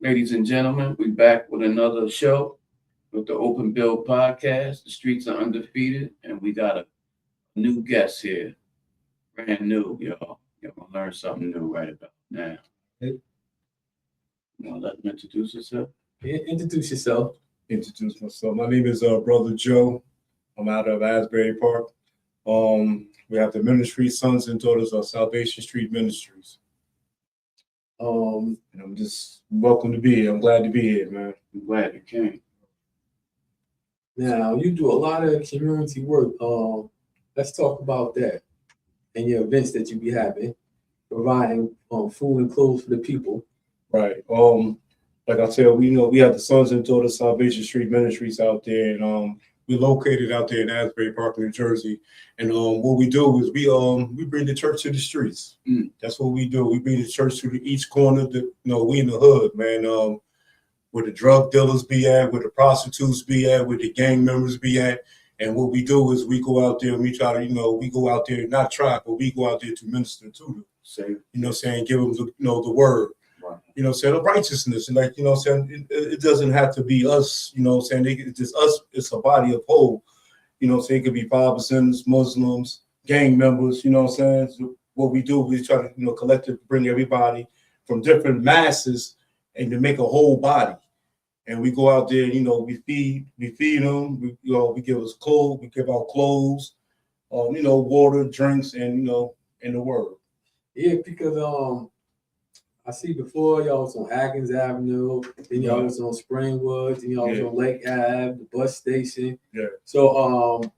Ladies and gentlemen, we back with another show with the Open Bill Podcast. The streets are undefeated, and we got a new guest here, brand new, y'all. You're gonna learn something new right about now. Hey, You know, let him introduce yourself. Introduce yourself. introduce myself. My name is Brother Joe. I'm out of Asbury Park. We have the ministry, Sons and Daughters of Salvation Street Ministries. And I'm just welcome to be here. I'm glad to be here, man. I'm glad you came. Now you do a lot of community work. Let's talk about that and your events that you be having, providing food and clothes for the people. Right. Like I said, we have the Sons and Daughters Salvation Street Ministries out there, and we're located out there in Asbury Park, New Jersey. And what we do is we bring the church to the streets. That's what we do. We bring the church to each corner. We in the hood, man. Where the drug dealers be at, where the prostitutes be at, where the gang members be at. And what we do is we go out there and we try to, we go out there, not try, but we go out there to minister to them. Say, Give them the word. right. The righteousness. And it doesn't have to be us, it's just us, it's a body of whole. It could be 5%, Muslims, gang members, So what we do, we try to, collectively bring everybody from different masses and to make a whole body. And we go out there, we feed them, we give us clothes, we give out clothes, water, drinks, and and the word. Yeah, because I see before y'all was on Atkins Avenue, then y'all was on Springwood, then y'all was on Lake Ave, the bus station. Yeah. So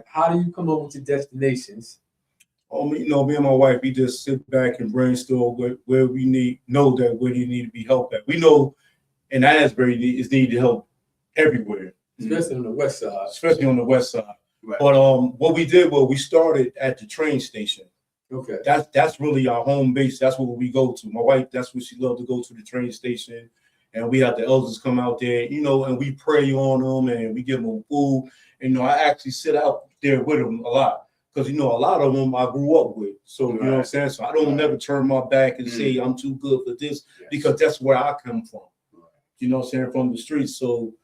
how do you come up with your destinations? Me and my wife, we just sit back and brainstorm where we need to be helped at. We know in Asbury is needed help everywhere, Especially on the west side. especially on the west side. Right. But what we did was we started at the train station. Okay. That's really our home base. That's where we go to. My wife, that's where she loved to go to, the train station. And we have the elders come out there, and we pray on them and we give them food. And I actually sit out there with them a lot. Because a lot of them I grew up with. So you know what I'm saying? So I don't never turn my back and say I'm too good for this, because that's where I come from. You know what I'm saying? From the streets. So,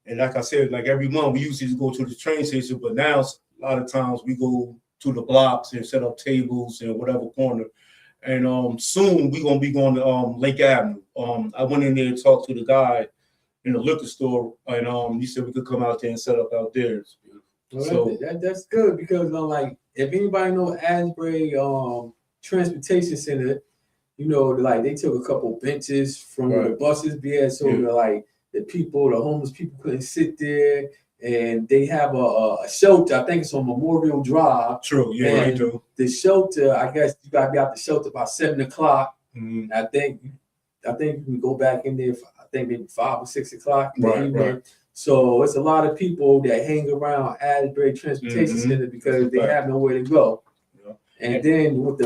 and like I said, like every month we usually just go to the train station, but now a lot of times we go to the blocks and set up tables in whatever corner. And soon we're gonna be going to Lake Avenue. I went in there and talked to the guy in the liquor store, and he said we could come out there and set up out there. Well, So that's good because if anybody know Asbury Transportation Center, they took a couple benches from where the buses be at, so the homeless people couldn't sit there, and they have a shelter. I think it's on Memorial Drive. True, yeah, they do. The shelter, I guess you gotta be out the shelter by 7:00. Mm-hmm. I think you can go back in there for, I think maybe 5 or 6 o'clock in the evening. Right. So it's a lot of people that hang around Asbury Transportation Center because they have nowhere to go. Yeah. And then with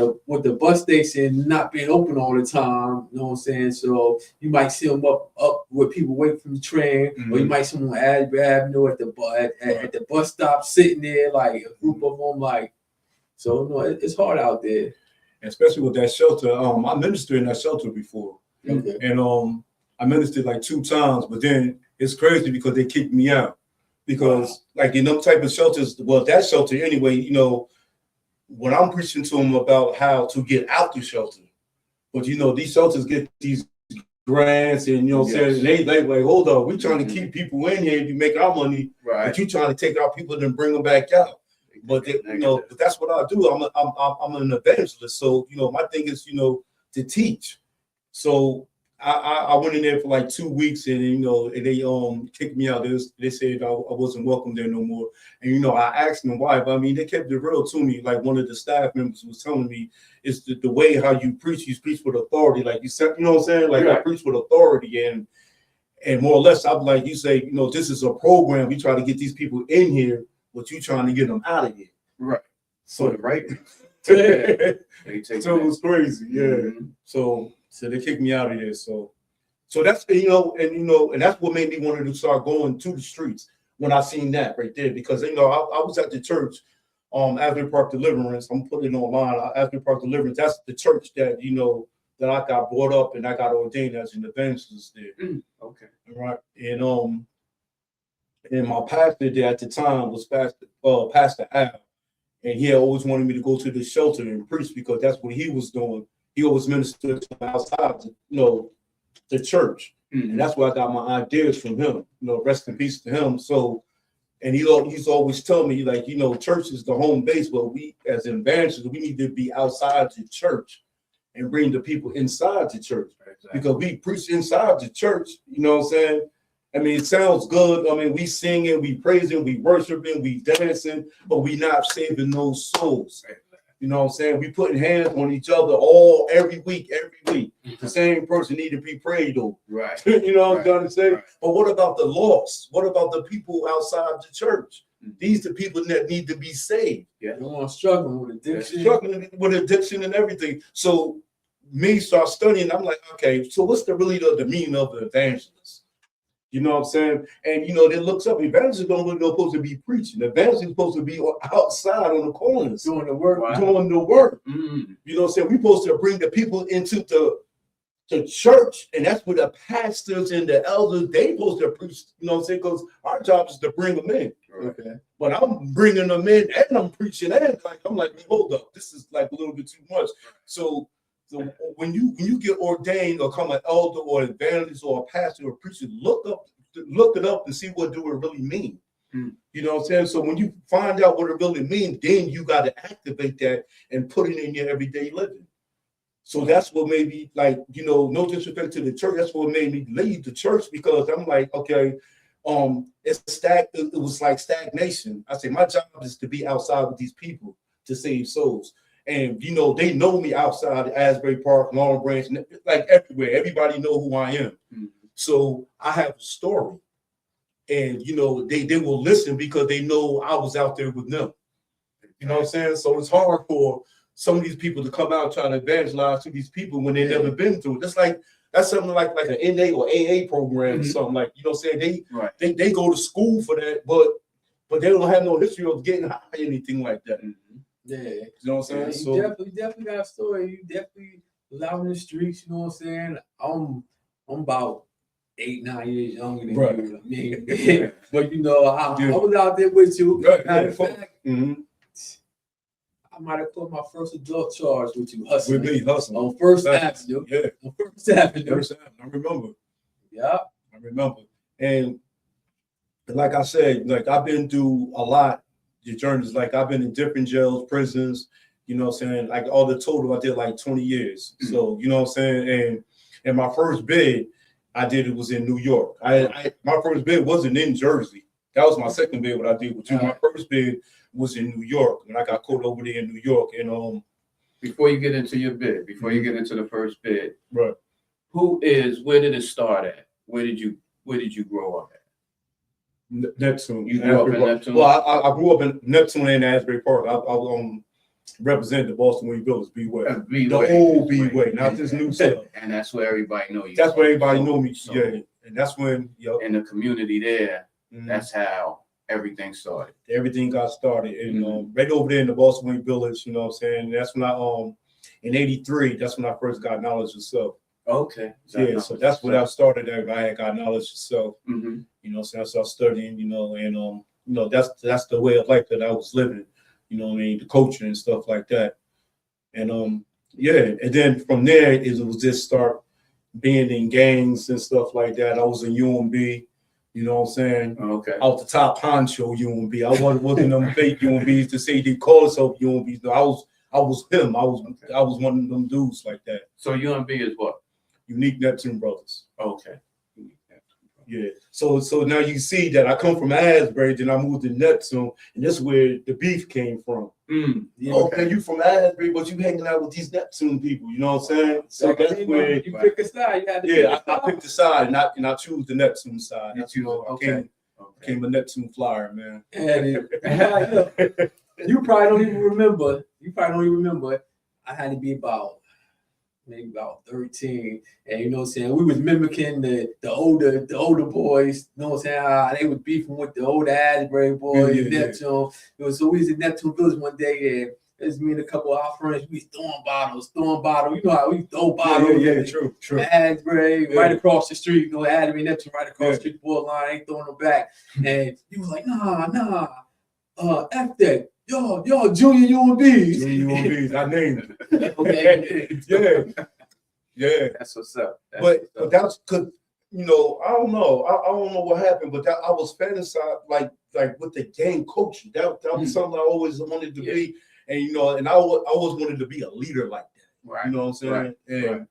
the bus station not being open all the time, you know what I'm saying? So you might see them up where people wait for the train, or you might see them on Asbury Avenue at the bus stop sitting there, like a group of them, so no, it's hard out there. Especially with that shelter. I ministered in that shelter before. Okay. And I ministered like 2 times, but then it's crazy because they kicked me out. Because in them type of shelters, well, that shelter anyway, when I'm preaching to them about how to get out the shelter, but these shelters get these grants and saying they like, hold up, we trying to keep people in here to make our money, Right. but you trying to take our people and bring them back out. But but that's what I do. I'm an evangelist, so my thing is to teach. So I went in there for like 2 weeks, and and they kicked me out. They said I wasn't welcome there no more. And I asked them why, but I mean they kept it real to me. Like one of the staff members was telling me, it's the way how you preach with authority. Like you said, what I'm saying? Like I preach with authority, and more or less I'm like, you say, this is a program. We try to get these people in here, but you trying to get them out of here. Right. So right. So it was crazy, So they kicked me out of there. So that's and that's what made me want to start going to the streets when I seen that right there, because I was at the church, Asbury Park Deliverance. I'm putting it online. Asbury Park Deliverance. That's the church that that I got brought up and I got ordained as an evangelist there. Okay. Right. And my pastor there at the time was Pastor Al. And he had always wanted me to go to the shelter and preach because that's what he was doing. He always ministered outside, the church. Mm-hmm. And that's where I got my ideas from him. Rest in peace to him. So, and he's always telling me, like, church is the home base, but we as evangelists, we need to be outside the church and bring the people inside the church. Exactly. Because we preach inside the church, you know what I'm saying? I mean, it sounds good. I mean, we singing, we praising, we worshiping, we dancing, but we not saving those souls. You know what I'm saying? We putting hands on each other every week. The same person need to be prayed over. Right. You know what I'm trying to say? Right. But what about the lost? What about the people outside the church? These are the people that need to be saved. Yeah. They're struggling with addiction. Struggling with addiction and everything. So me start studying, I'm like, okay, so what's the meaning of the evangelist? You know what I'm saying? And it looks up. Evangelists don't really supposed to be preaching. Evangelists supposed to be outside on the corners. Doing the work. Wow. Doing the work. Mm-hmm. You know what I'm saying? We're supposed to bring the people into the church, and that's where the pastors and the elders, they supposed to preach, you know what I'm saying? Because our job is to bring them in. Okay. But I'm bringing them in and I'm preaching and I'm like, hold up, this is like a little bit too much. So when you get ordained or become an elder or an evangelist or a pastor or a preacher, look it up and see what do it really mean. You know what I'm saying? So when you find out what it really means, then you got to activate that and put it in your everyday living. So that's what made me, like, no disrespect to the church, that's what made me leave the church, because I'm like, okay, it was like stagnation. I say my job is to be outside with these people to save souls. And they know me outside of Asbury Park, Long Branch, like everywhere. Everybody know who I am. Mm-hmm. So I have a story. And they will listen because they know I was out there with them. You know what I'm saying? So it's hard for some of these people to come out trying to evangelize to these people when they've never been through it. That's something like an NA or AA program or something, like, you know what I'm saying? They go to school for that, but they don't have no history of getting high or anything like that. Yeah. You know what I'm saying? You definitely got a story. You definitely was out in the streets, you know what I'm saying? I'm about 8-9 years younger than you. I mean, but I was out there with you. Matter of fact, I might have put my first adult charge with you hustling. With me hustling. On First Avenue. Yeah. On First Avenue. First Avenue. I remember. Yeah. I remember. And like I said, like I've been through a lot. Your journeys, like I've been in different jails, prisons, you know what I'm saying? Like all the total, I did like 20 years. So, you know what I'm saying? And my first bid I did, it was in New York. My first bid wasn't in Jersey. That was my second bid, what I did with you. My first bid was in New York, and I got caught over there in New York. And before you get into your bid, before you get into the first bid, right? Where did it start at? Where did you grow up at? Neptune. You grew up in Neptune? Well, I grew up in Neptune and Asbury Park. I represent the Boston Wing Village, B-Way. The old B-Way, not this new stuff. And that's where everybody know you. That's where everybody know me. So, yeah. And that's when, in the community there, that's how everything started. Everything got started. And right over there in the Boston Wing Village, you know what I'm saying? That's when in 83, that's when I first got knowledge of self. Okay. Yeah, so that's when I started there. I got knowledge of self. Mm-hmm. You know, so I started studying, and that's the way of life that I was living, you know what I mean, the coaching and stuff like that. And and then from there it was just start being in gangs and stuff like that. I was in UMB, you know what I'm saying? Okay. Out the top honcho UMB. I wasn't them fake UMBs to say they call themselves UMBs. No, I was him. I was one of them dudes like that. So UMB is what? Unique Neptune Brothers. Okay. Yeah. So now you see that I come from Asbury, then I moved to Neptune, and that's where the beef came from. Yeah, okay, you from Asbury, but you hanging out with these Neptune people, you know what I'm saying? So that's where you pick a side. You had to I picked a side, and I choose the Neptune side. That's okay. Became a Neptune flyer, man. And you probably don't even remember. I had to be maybe about 13, and you know what I'm saying, we was mimicking the older boys, you know what I'm saying, how they was beefing with the older Asbury boys, Neptune. So we was in Neptune Village one day, it's me and a couple of our friends. We throwing bottles. You know how we throw bottles. Yeah, true. Asbury, right across the street. You know, Asbury, Neptune, right across the street, borderline. Ain't throwing them back. And he was like, nah. F that. Y'all junior UMBs. Junior UMBs, I named it. Okay. Yeah. That's what's up. But that's because, you know, I don't know what happened, but I was fantasized like with the game coaching. That was something I always wanted to be, and you know, and I always wanted to be a leader like that. Right. You know what I'm saying? Right. And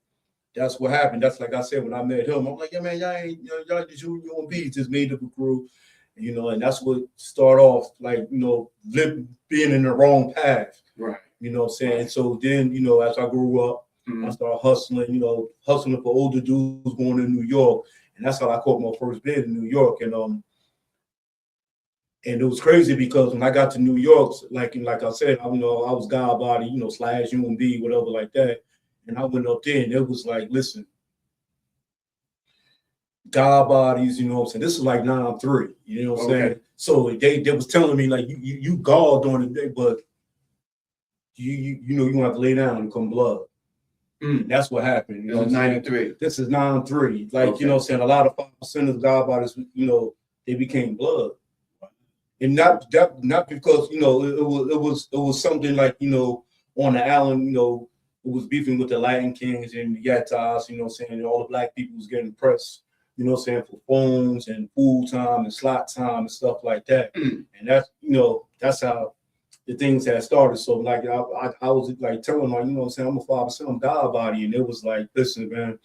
that's what happened. That's like I said when I met him. I'm like, yeah, man, y'all the junior UMBs just made up a crew. You know, and that's what start off like, you know, being in the wrong path. Right. You know what I'm saying? Right. So then, you know, as I grew up, I started hustling, you know, for older dudes going to New York. And that's how I caught my first bid in New York. And it was crazy because when I got to New York, like I said, I was God body, you know, / UMB, whatever like that. And I went up there and it was like, listen, God bodies, you know what I'm saying? This is like 9-3, you know what I'm saying? So they was telling me like you God during the day, but you know you have to lay down and come blood. That's what happened. You know, 93. This is 9-3. Like you know, what I'm saying a lot of 5% of God bodies, you know, they became blood, and not because you know it was something like you know on the island, you know, it was beefing with the Latin Kings and the Yatas, you know, what I'm saying all the black people was getting pressed. You know what I'm saying, for phones and food time and slot time and stuff like that. And that's, you know, that's how the things had started. So like I was like telling them, you know what I'm saying, I'm a 5% God body. And it was like, listen, man,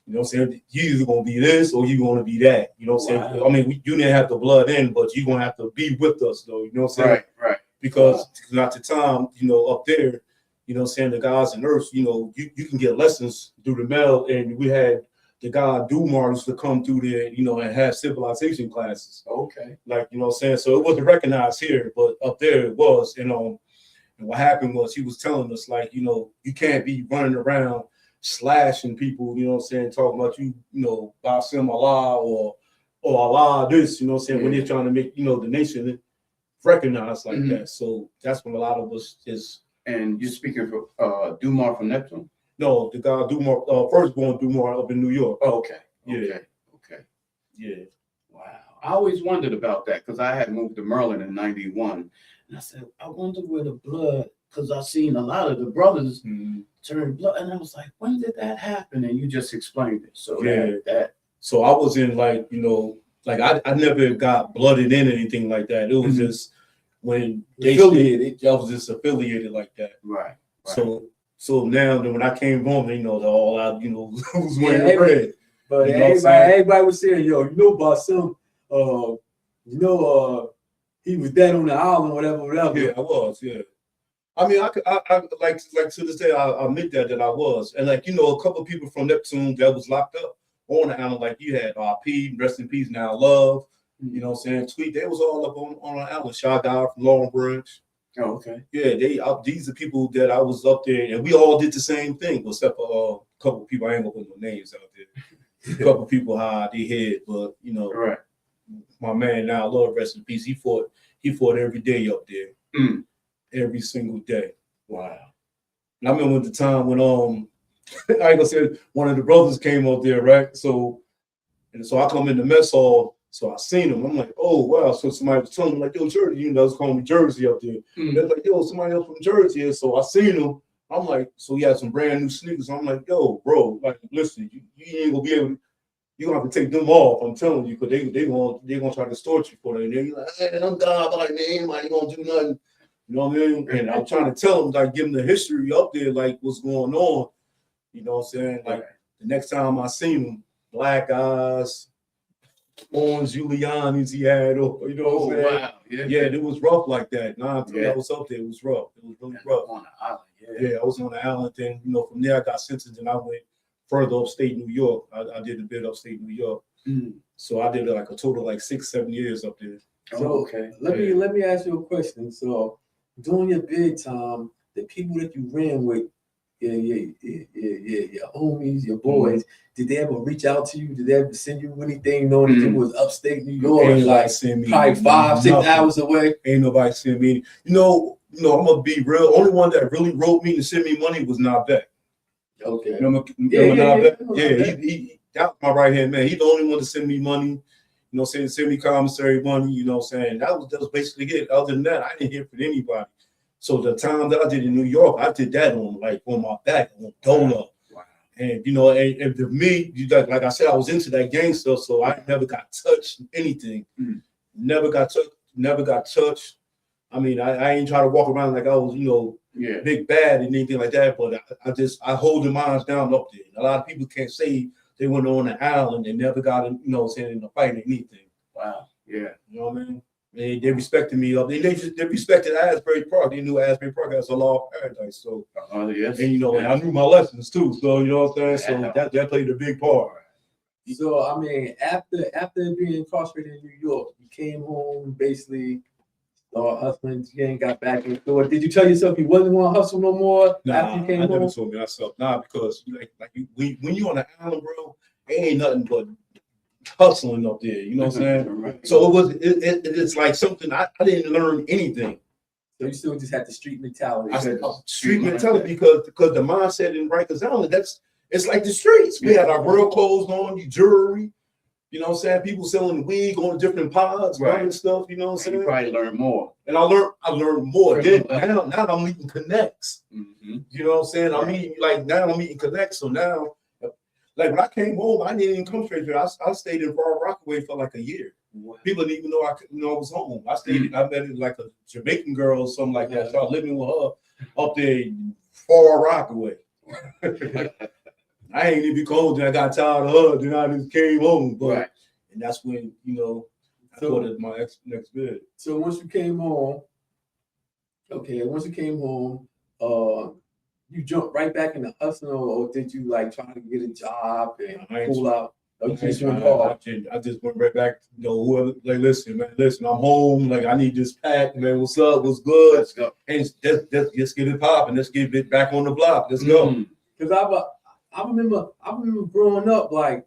you know what I'm saying, you either gonna be this or you gonna be that. You know what I'm saying? I mean, you didn't have the blood in, but you're gonna have to be with us though, you know what I'm saying? Right. Because at the time, you know, up there, you know what I'm saying, the guys and nurse, you know, you can get lessons through the mail, and we had the God Dumars to come through there, you know, and have civilization classes. Okay. Like, you know what I'm saying? So it wasn't recognized here, but up there it was. And what happened was he was telling us, like, you know, you can't be running around slashing people, you know what I'm saying, talking about you know, Basim Allah or Allah this, you know what I'm saying, when they're trying to make, you know, the nation recognized like that. So that's when a lot of us is. And you're speaking for Dumar from Neptune? No, the guy Dumar, firstborn Dumar up in New York. Oh, okay. Yeah. Wow. I always wondered about that because I had moved to Maryland in 91. And I said, I wonder where the blood, because I seen a lot of the brothers turn blood. And I was like, when did that happen? And you just explained it. So that. So I was in like, you know, like I never got blooded in anything like that. It was just when they affiliated, I was just affiliated like that. Right. So now when I came home, you know, all out, you know, was wearing red. But you know everybody was saying, yo, you know about some, he was dead on the island, whatever. Yeah, I was, yeah. I mean, I like to this day, I admit that I was. And like, you know, a couple of people from Neptune that was locked up on the island, like you had RP, rest in peace, now Love, you know what I'm saying, Tweet, they was all up on the island. Shah Dog from Long Branch. Oh, okay. Yeah, these are people that I was up there, and we all did the same thing, except for a couple of people. I ain't gonna put no names out there. A couple of people high they head, but you know, my man now, Lord rest in peace. He fought every day up there, every single day. Wow. And I remember the time when I ain't gonna say one of the brothers came up there, right? So I come in the mess hall. So I seen him. I'm like, oh, wow. So somebody was telling me, like, yo, Jersey, you know, it's calling me Jersey up there. They're like, yo, somebody else from Jersey. And so I seen him. I'm like, so he had some brand new sneakers. I'm like, yo, bro, like, listen, you ain't gonna be able to, you're gonna have to take them off. I'm telling you, because they're gonna try to distort you for that. And then you're like, hey, I'm God, like, man, anybody gonna do nothing. You know what I mean? And I'm trying to tell him, like, give him the history up there, like, what's going on. You know what I'm saying? Like, the next time I seen him, black eyes, orange Giuliani's he had, or you know what I'm saying? Wow. Yeah, it was rough like that. I was up there, it was rough. It was really rough. On the island, yeah, I was on the island. Then, you know, from there I got sentenced and I went further upstate New York. I did a bit upstate New York. So I did like a total of like 6-7 years up there. So let me ask you a question. So during your bid time, the people that you ran with, your homies, your boys, did they ever reach out to you? Did they ever send you anything knowing that it was upstate New York, like probably 5-6 hours away? Ain't nobody send me. You know, you know, I'm gonna be real. Only one that really wrote me to send me money was Nabek. Okay. Remember Yeah. Nabek? Yeah, he that was my right hand man. He's the only one to send me money. You know, send me commissary money. You know, saying that was basically it. Other than that, I didn't hear from anybody. So the time that I did in New York, I did that on my back on Dolo. Wow. And you know, and to me, like I said, I was into that gang stuff, so I never got touched anything. Never got touched. I mean, I ain't try to walk around like I was, you know, big bad and anything like that. But I hold the minds down up there. A lot of people can't say they went on an island and never got in, you know, saying in a fight or anything. Wow. Yeah. You know what I mean? They respected me up there. They respected Asbury Park. They knew Asbury Park has a law of paradise. So yes. and you know, and I knew my lessons too. So you know what I'm saying? So that played a big part. So I mean, after being incarcerated in New York, you came home basically. Hustling again, got back into it. Did you tell yourself you wasn't going to hustle no more after you came home? I never told myself because when you on the island, bro, it ain't nothing but hustling up there. You know what I'm saying? Right. So it's like something I didn't learn anything. So you still just had the street mentality. I said street mentality because the mindset in Rikers Island, it's like the streets. We had our real clothes on, jewelry. You know what I'm saying? People selling weed, going to different pods, buying stuff. You know what I'm saying? You probably learn more. And I learned more. Then now I'm meeting connects. Mm-hmm. You know what I'm saying? I'm meeting connects. So now, like when I came home, I didn't even come straight here. I stayed in Far Rockaway for like a year. Wow. People didn't even know I was home. I stayed. I met like a Jamaican girl or something like that. Started living with her up there in Far Rockaway. I ain't even cold. I got tired of her. Then I just came home. But and that's when I thought it my next bid. So once you came home, you jumped right back in the hustle, or did you like try to get a job and pull out? I just went right back. Whoever, like, listen, I'm home. Like, I need this pack, man. What's up? What's good? Let's go. And let's get it popping. Let's get it back on the block. Let's go. Because I remember growing up, like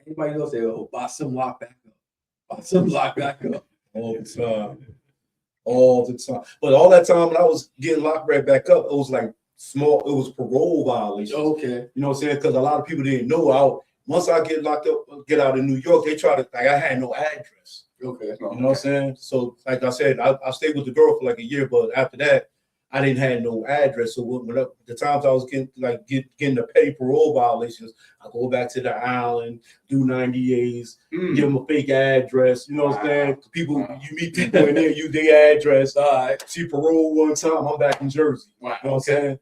everybody else say, "Oh, buy some lock back up, buy some lock back up." All the time. But all that time when I was getting locked right back up, it was like small. It was parole violations. Okay. You know what I'm saying? Because a lot of people didn't know. Once I get locked up, get out of New York, they try to I had no address. Okay. You know what I'm saying? So like I said, I stayed with the girl for like a year, but after that, I didn't have no address. So the times I was getting the petty parole violations, I go back to the island, do 90 As, give them a fake address. You know what I'm saying? People, you meet people in there, use their address. See parole one time, I'm back in Jersey. Wow. You know what I'm saying?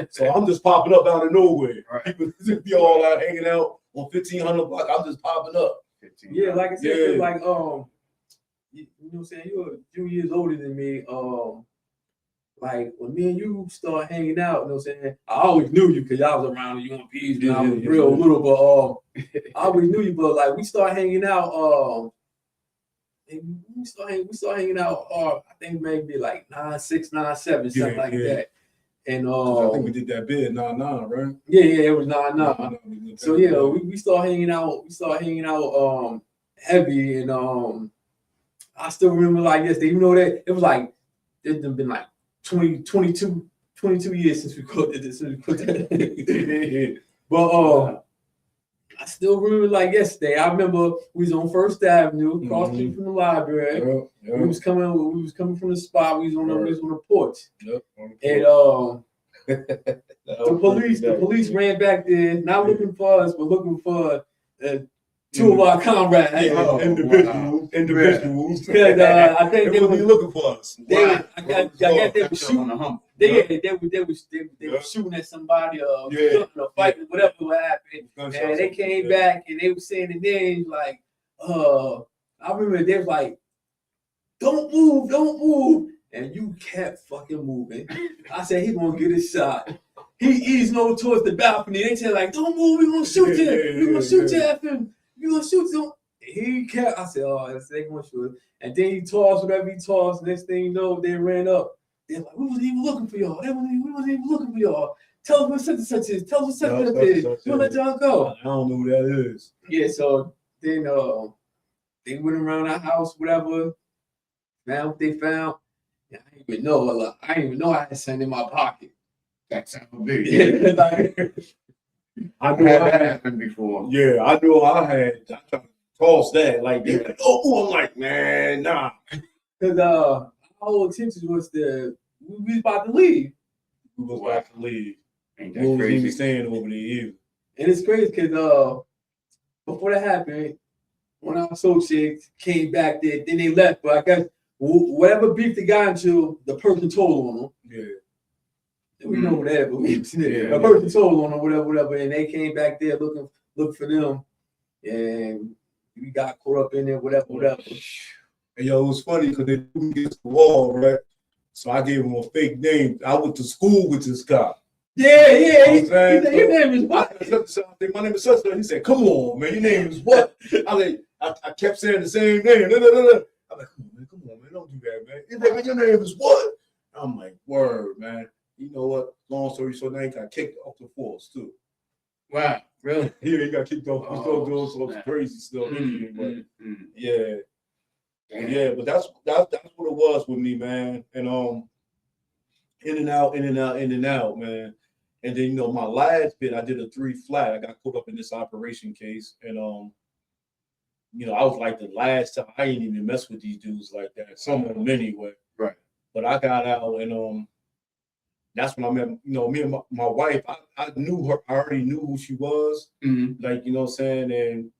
So I'm just popping up out of nowhere. Right. People be all out hanging out on 1500 block. I'm just popping up. Yeah, like I said, like you know what I'm saying? You're a few years older than me. Like when me and you start hanging out, you know what I'm saying? I always knew you because y'all was around the UMPs when I was real little, but I always knew you. But like we start hanging out, we start hanging out. I think maybe like 9'6", 9'7", something like that. And I think we did that bid 9'9", right? Yeah, it was 9'9". So yeah, we start hanging out. We start hanging out heavy, and I still remember like this. Even though that it was like it's been like 22 years since we put that. But I still remember like yesterday. I remember we was on First Avenue, across the street from the library. We was coming from the spot. We was on the porch. And the police ran back there, not looking for us, but looking for two of our comrades. Individuals. I think they were looking for us. They were shooting. They were shooting at somebody, fighting, whatever would happen. And they came back and they were saying the names like, I remember they was like, don't move. And you kept fucking moving. I said, he's gonna get a shot. He eased over towards the balcony. They said, like, don't move, we're gonna shoot you. We're gonna shoot you at him. We're gonna shoot you. He kept, I said, oh, they gonna shoot him. And then he tossed whatever he tossed. Next thing you know, they ran up. They're like, we wasn't even looking for y'all. We wasn't even looking for y'all. Tell us what such and such is. Tell us what such and such is. We'll let y'all go. I don't know who that is. Yeah, so then they went around our house, whatever, found what they found. I didn't even know I had something in my pocket. That's how it be. Yeah, like, I knew Had I that had. happen before. Yeah, I knew I had. I tried to toss that. Like, they like, oh, I'm like, man, nah. Cause our whole intention was we was about to leave. We was about to leave. Ain't We that wasn't even crazy? staying over there either. And it's crazy because before that happened, when our associates came back there, then they left. But I guess whatever beef they got into, the person told on them. Yeah. And we know that, but Yeah. the person told on them, whatever. And they came back there looking for them. And we got caught up in there, whatever. And yo, it was funny because they threw me against the wall, right? So I gave him a fake name. I went to school with this guy. Yeah. You know what I'm saying? Your name is what? I said, my name is such. He said, "Come on, man, your name is what?" I kept saying the same name. I'm like, come on, man, don't do that, man. He's like, your name is what? I'm like, word, man. You know what? Long story short, now he got kicked off the force too. Wow, really? Yeah, he got kicked off. He's still doing some crazy stuff. Yeah. Yeah, but that's what it was with me, man. And in and out, man. And then my last bit, I did a 3 flat. I got caught up in this operation case, and I was like the last time I ain't even mess with these dudes like that. Some of them anyway. Right. But I got out, and that's when I met. Me and my wife. I knew her. I already knew who she was. Mm-hmm. Like what I'm saying, and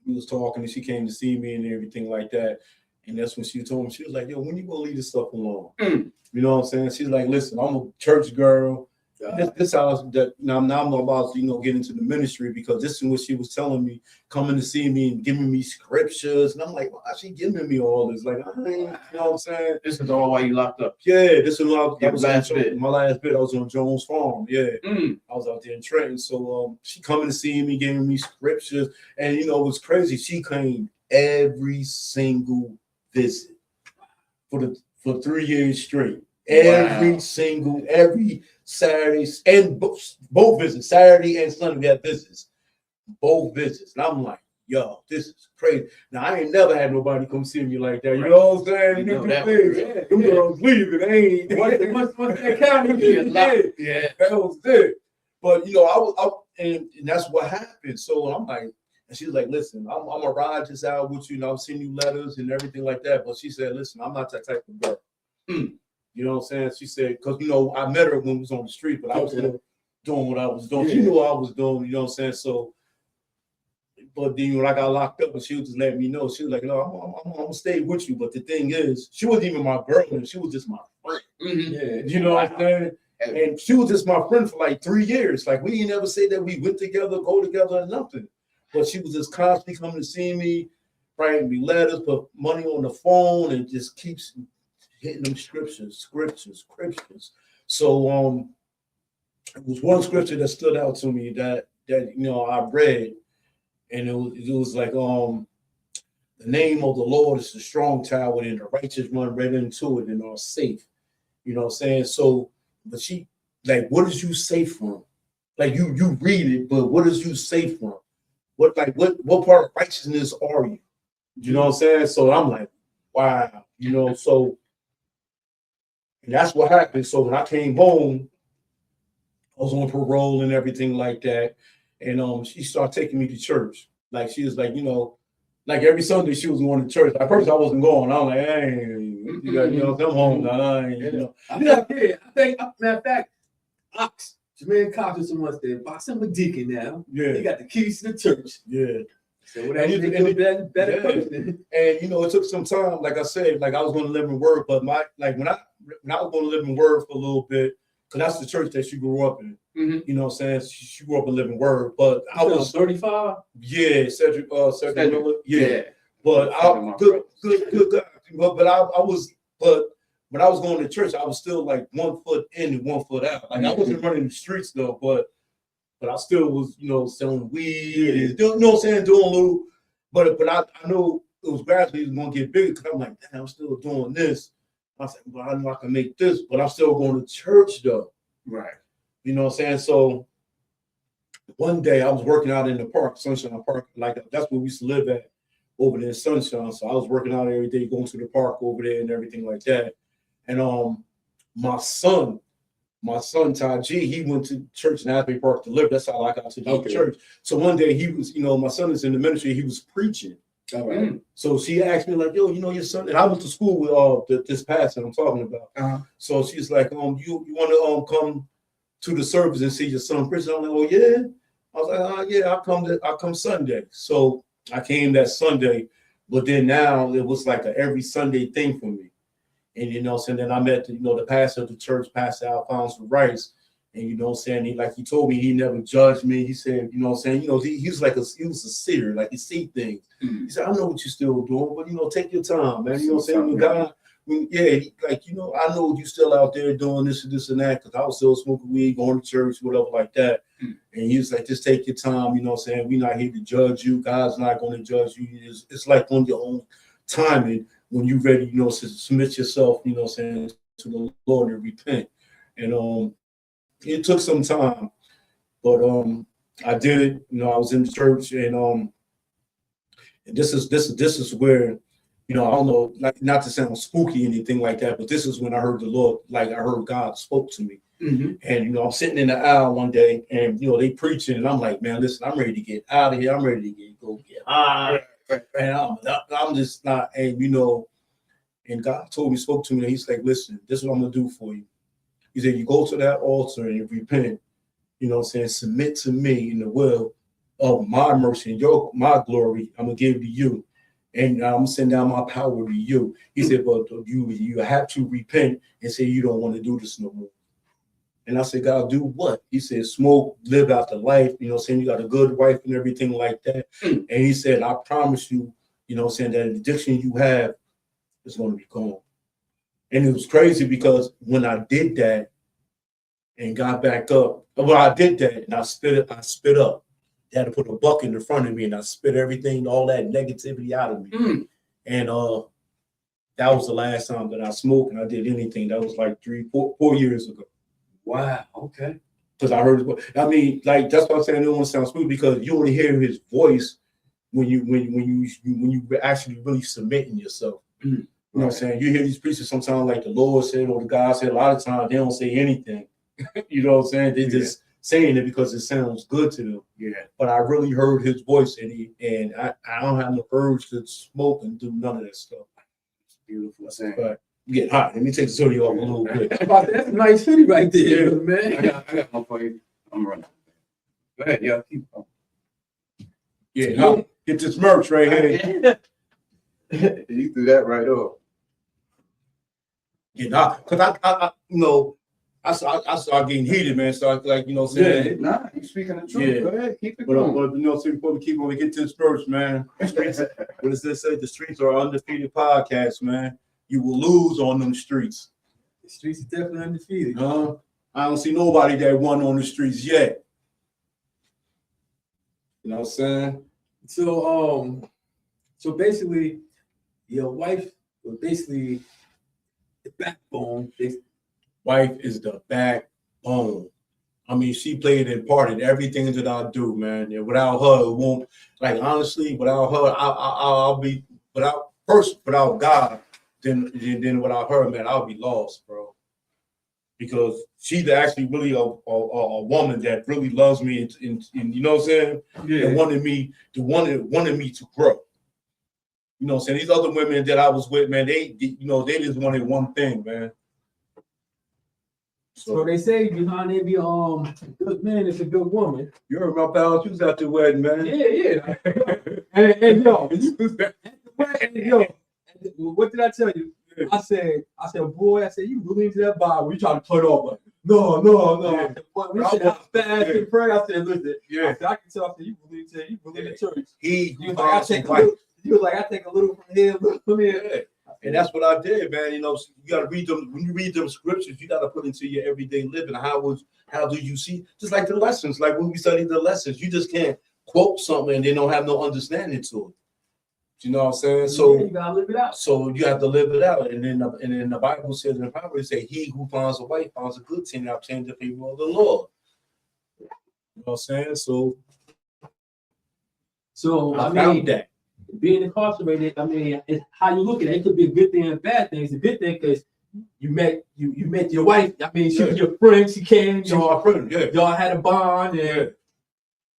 we was talking, and she came to see me and everything like that. And that's when she told me, she was like, "Yo, when you gonna leave this stuff alone?" You know what I'm saying? She's like, "Listen, I'm a church girl. This house that now I'm about to get into the ministry, because this is what she was telling me, coming to see me and giving me scriptures." And I'm like, "Why is she giving me all this? Like, I ain't, you know what I'm saying?" This is all why you locked up. Yeah, this is my last bit. I was on Jones Farm. Yeah, I was out there in Trenton. So she coming to see me, giving me scriptures, and it was crazy. She came every single visit for 3 years straight. Every Saturday, and both visits, Saturday and Sunday, we had visits, both visits. And I'm like, yo, this is crazy. Now, I ain't never had nobody come see me like that. You know what I'm saying? Them girls leaving. They ain't. Once that county, yeah, that was it. But, and that's what happened. So I'm like, and she was like, "Listen, I'm gonna ride this out with you. I'll send you letters and everything like that." But she said, "Listen, I'm not that type of girl." You know what I'm saying? She said, because I met her when we was on the street, but I was still doing what I was doing. She knew what I was doing, you know what I'm saying? So, but then when I got locked up, and she was just letting me know, she was like, "No, I'm gonna stay with you." But the thing is, she wasn't even my girlfriend, she was just my friend. Yeah. You know what I'm saying? And she was just my friend for like 3 years. Like, we ain't never say that we went together, go together, or nothing. But she was just constantly coming to see me, writing me letters, put money on the phone, and just keeps hitting them scriptures. So it was one scripture that stood out to me that I read, and it was like the name of the Lord is a strong tower, and the righteous run right into it and are safe. You know what I'm saying? So, but she like, what is you safe from? Like you read it, but what is you safe from? What part of righteousness are you? You know what I'm saying? So I'm like, wow, so. And that's what happened. So when I came home, I was on parole and everything like that. And she started taking me to church. Like, she was like, like every Sunday she was going to church. At first I wasn't going. I was like, hey, come home now. I think, matter of fact, Jermaine Cox is someone there. Box him a deacon now. Yeah. He got the keys to the church. Yeah. So better person. And it took some time. Like I said, like I was going to live in Word, but when I was going to live in Word for a little bit, because that's the church that she grew up in. You know what I'm saying? She grew up in Living Word, but I was 35. Yeah, Cedric Miller. Yeah. But good. But I was when I was going to church, I was still like 1 foot in and 1 foot out. Like I wasn't running the streets though, but I still was, selling weed and doing a little. But I knew it was gradually going to get bigger, because I'm like, damn, I'm still doing this. I was like, well, I know I can make this, but I'm still going to church though. Right. You know what I'm saying? So one day I was working out in the park, Sunshine Park, like that's where we used to live at. over there in Sunshine. So I was working out every day, going to the park over there and everything like that. And my son Ty G, he went to church in Asbury Park to live. That's how I got to the church. So one day he was, my son is in the ministry. He was preaching. All right. So she asked me like, yo, your son, and I went to school with this pastor I'm talking about. So she's like, you want to come to the service and see your son preach? I'm like, oh yeah. I was like, yeah, I'll come Sunday. So I came that Sunday, but then now it was like a every Sunday thing for me. And so then I met the pastor of the church, Pastor Alphonse Rice. And he told me he never judged me. He said, he was a seer, like he see things. He said, I know what you're still doing, but take your time, man. When God, I know you still out there doing this and this and that, because I was still smoking weed, going to church, whatever like that. And he was like, just take your time, we're not here to judge you. God's not going to judge you. It's like on your own timing when you're ready, to submit yourself, to the Lord and repent. And it took some time, but I did it. I was in the church, and this is where, I don't know, like not to sound spooky or anything like that, but this is when I heard the Lord, like I heard God spoke to me. And I'm sitting in the aisle one day, and they preaching, and I'm like, man, listen, I'm ready to get out of here. I'm ready to go get high, and I'm just not, and and God spoke to me, and He's like, listen, this is what I'm gonna do for you. He said, you go to that altar and you repent, submit to me in the will of my mercy and my glory, I'm going to give to you. And I'm going to send down my power to you. He said, but you have to repent and say you don't want to do this no more. And I said, God, do what? He said, smoke, live out the life, you got a good wife and everything like that. And he said, I promise you, that addiction you have is going to be gone. And it was crazy because when I did that and got back up, I did that and I spit up. They had to put a bucket in front of me and I spit everything, all that negativity out of me. And that was the last time that I smoked and I did anything. That was like 4 years ago. Wow. Okay. Because I heard his voice. I mean, like that's why I'm saying it don't want to sound spooky, because you only hear his voice when you actually really submitting yourself. You know what I'm saying? You hear these preachers sometimes, like the Lord said or the God said, a lot of times they don't say anything. You know what I'm saying? They just saying it because it sounds good to them. Yeah. But I really heard his voice, and I don't have no urge to smoke and do none of that stuff. It's beautiful. But I'm getting hot. Let me take the hoodie off a little bit. That's a nice hoodie right there, man. I got one for you. I'm running. Go ahead, y'all. Keep going. Yeah. Get this merch right here. You threw that right off. Yeah, because I started getting heated, man. So saying, Nah, you speaking the truth. Go ahead, keep it going. But before we get to this first, man, what does this say? The streets are undefeated podcast, man. You will lose on them streets. The streets are definitely undefeated. I don't see nobody that won on the streets yet. You know what I'm saying? So basically, your wife was basically the backbone. Wife is the backbone. I mean, she played a part in everything that I do, man. And without her, it won't. Like honestly, without her, I'll be without God. Then without her, man, I'll be lost, bro. Because she's actually really a woman that really loves me, and you know what I'm saying? Yeah. And wanted me to grow. You know what I'm saying? These other women that I was with, man, they just wanted one thing, man. So they say behind every good man is a good woman. You heard my pal, she was at the wedding, man. Yeah. and yo, what did I tell you? I said, boy, you really into that Bible? You trying to turn off? Like, no. Yeah. We said I fast and pray. I said, listen, I can tell. I said, you believe in church? He was like, I take a little from here, a little from here. Yeah. And that's what I did, man. You gotta read them. When you read them scriptures, you gotta put into your everyday living. How do you see? Just like the lessons, like when we study the lessons, you just can't quote something and they don't have no understanding to it. You know what I'm saying? So you gotta live it out. So you have to live it out. And then the Bible says in the Proverbs, say, he who finds a wife finds a good thing and obtains the favor of the Lord. You know what I'm saying? So I found that. being incarcerated, I mean, it's how you look at it. It could be a good thing and a bad thing. It's a good thing because you met your wife. I mean, she was your friend. She came. She was my friend. Yeah. Y'all had a bond, and Yeah.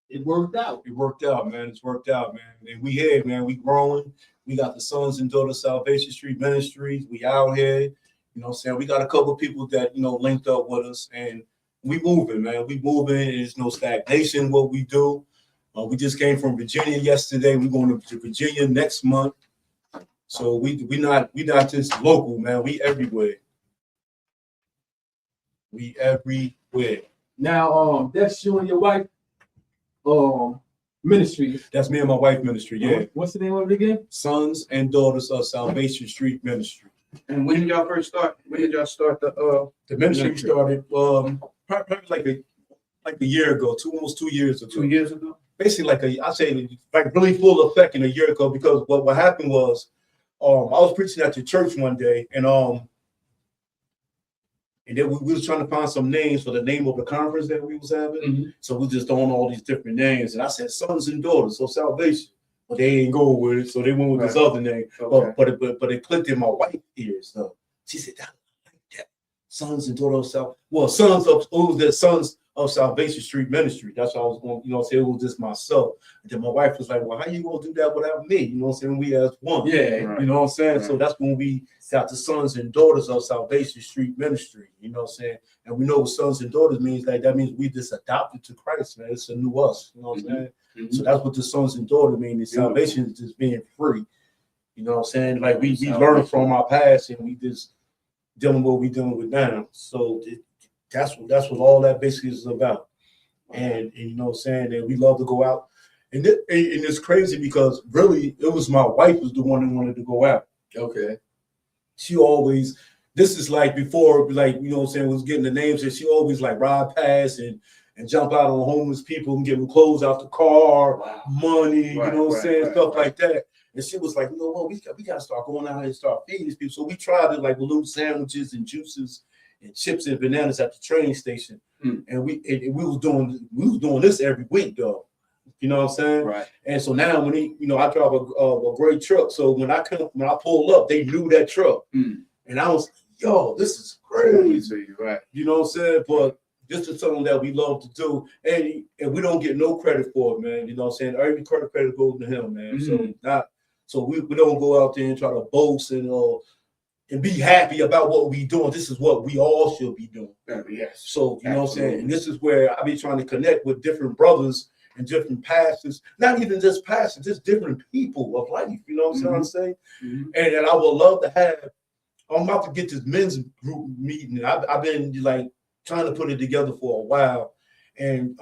it worked out. It worked out, man. It's worked out, man. And we here, man. We growing. We got the Sons and Daughters Salvation Street Ministries. We out here. You know what I'm saying? We got a couple of people that, you know, linked up with us, and we moving, man. We moving. There's no stagnation in what we do. We just came from Virginia yesterday. We're going to Virginia next month. So we not just local, man. We everywhere. We everywhere. Now, that's you and your wife. Ministry. That's me and my wife ministry. Yeah. What's the name of it again? Sons and Daughters of Salvation Street Ministry. And when did y'all first start? When did y'all start the ministry? Started probably like a year ago, almost 2 years ago. 2 years ago? Basically, I say like really full effect in a year ago, because what happened was I was preaching at the church one day, and then we was trying to find some names for the name of the conference that we was having. Mm-hmm. So we just throwing all these different names, and I said Sons and Daughters of Salvation, but they ain't go with it, so they went with this other name. Okay. But it clicked in my wife's ears though. She said, "I like that, Sons and Daughters of Sons of Salvation Street Ministry." That's what I was going, you know, say it was just myself. And then my wife was like, "Well, how you gonna do that without me?" You know what I'm saying? We as one. Yeah. Right. You know what I'm saying? Right. So that's when we got the Sons and Daughters of Salvation Street Ministry. You know what I'm saying? And we know what sons and daughters means. Like that means we just adopted to Christ, man. It's a new us. You know what I'm saying? Mm-hmm. So that's what the sons and daughters mean. And salvation is just being free. You know what I'm saying? Like we learn from our past, and we just dealing with what we dealing with now. So that's what all that basically is about. And you know what I'm saying? And we love to go out. And it's crazy because really it was my wife was the one who wanted to go out. Okay. She always, this is like before, like, you know what I'm saying, was getting the names, and she always like ride past and jump out on homeless people and give them clothes out the car, money, Right, you know what I'm saying, stuff right. like that. And she was like, you know what, we got to start going out here and start feeding these people. So we tried it like with little sandwiches and juices and chips and bananas at the train station. And we was doing this every week though. You know what I'm saying? Right. And so now when I drive a great truck. So when I pull up, they knew that truck. And I was like, yo, this is crazy. Right. You know what I'm saying? But this is something that we love to do. And we don't get no credit for it, man. You know what I'm saying? Every credit goes to him, man. So we don't go out there and try to boast and be happy about what we doing. This is what we all should be doing. Yes. So you know what I'm saying? And this is where I be trying to connect with different brothers and different pastors, not even just pastors, just different people of life. You know what I'm saying? And I would love to have. I'm about to get this men's group meeting. I've been like trying to put it together for a while, and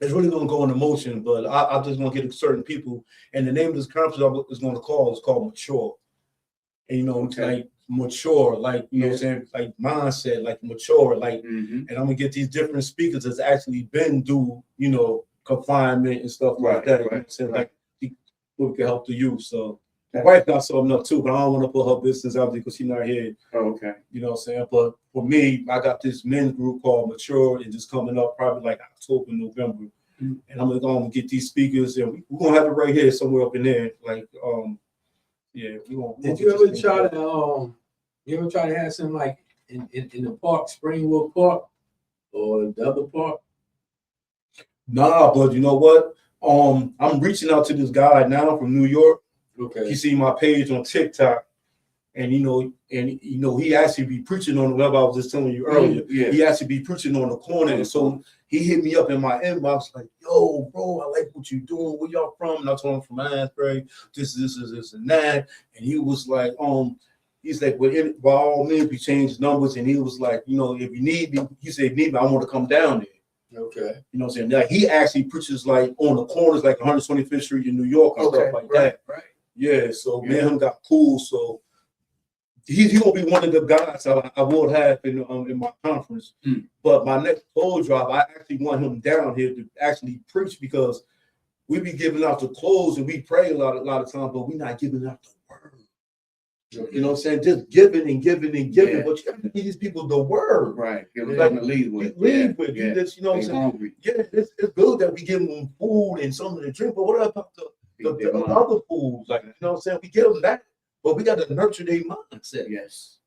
it's really going to go into motion. But I just want to get certain people. And the name of this conference is going to is called Mature. And you know, like mature, like you know what I'm saying, like mindset, like mature, like. And I'm gonna get these different speakers that's actually been through, you know, confinement and stuff like that. Right. So like who can help the youth. So my wife got something up too, but I don't want to put her business out there because she's not here. Oh, okay. You know what I'm saying? But for me, I got this men's group called Mature, and just coming up probably like October, November. And I'm gonna get these speakers, and we're gonna have it right here somewhere up in there. Like yeah, Did you ever try to have something like in the park, Springwood Park, or the other park? Nah, but you know what? I'm reaching out to this guy now from New York. Okay. He see my page on TikTok, and he actually be preaching on the level I was just telling you earlier. Yeah. He actually be preaching on the corner, and so he hit me up in my inbox like, "Yo, bro, I like what you doing. Where y'all from?" And I told him from Asbury. This and that. And he was like, he's like, "Well, by all means, we changed numbers." And he was like, "You know, if you need me," he said, "If you need me, I want to come down there." Okay. You know what I'm saying? Like he actually preaches like on the corners, like 125th Street in New York and stuff like that. Right. Yeah. So me and him got cool. So he gonna be one of the guys I will have in my conference. But my next clothes drop, I actually want him down here to actually preach, because we be giving out the clothes and we pray a lot of times, but we're not giving out the word. You know what I'm saying? Just giving and giving and giving. Yeah. But you gotta give these people the word. Right. Give them Like, something to lead with. You just, you know what I'm saying? Hungry. Yeah, it's good that we give them food and something to drink, but what about Feed their the mind. other fools, like, you know what I'm saying? We give them that, but we got to nurture their mindset. Yes.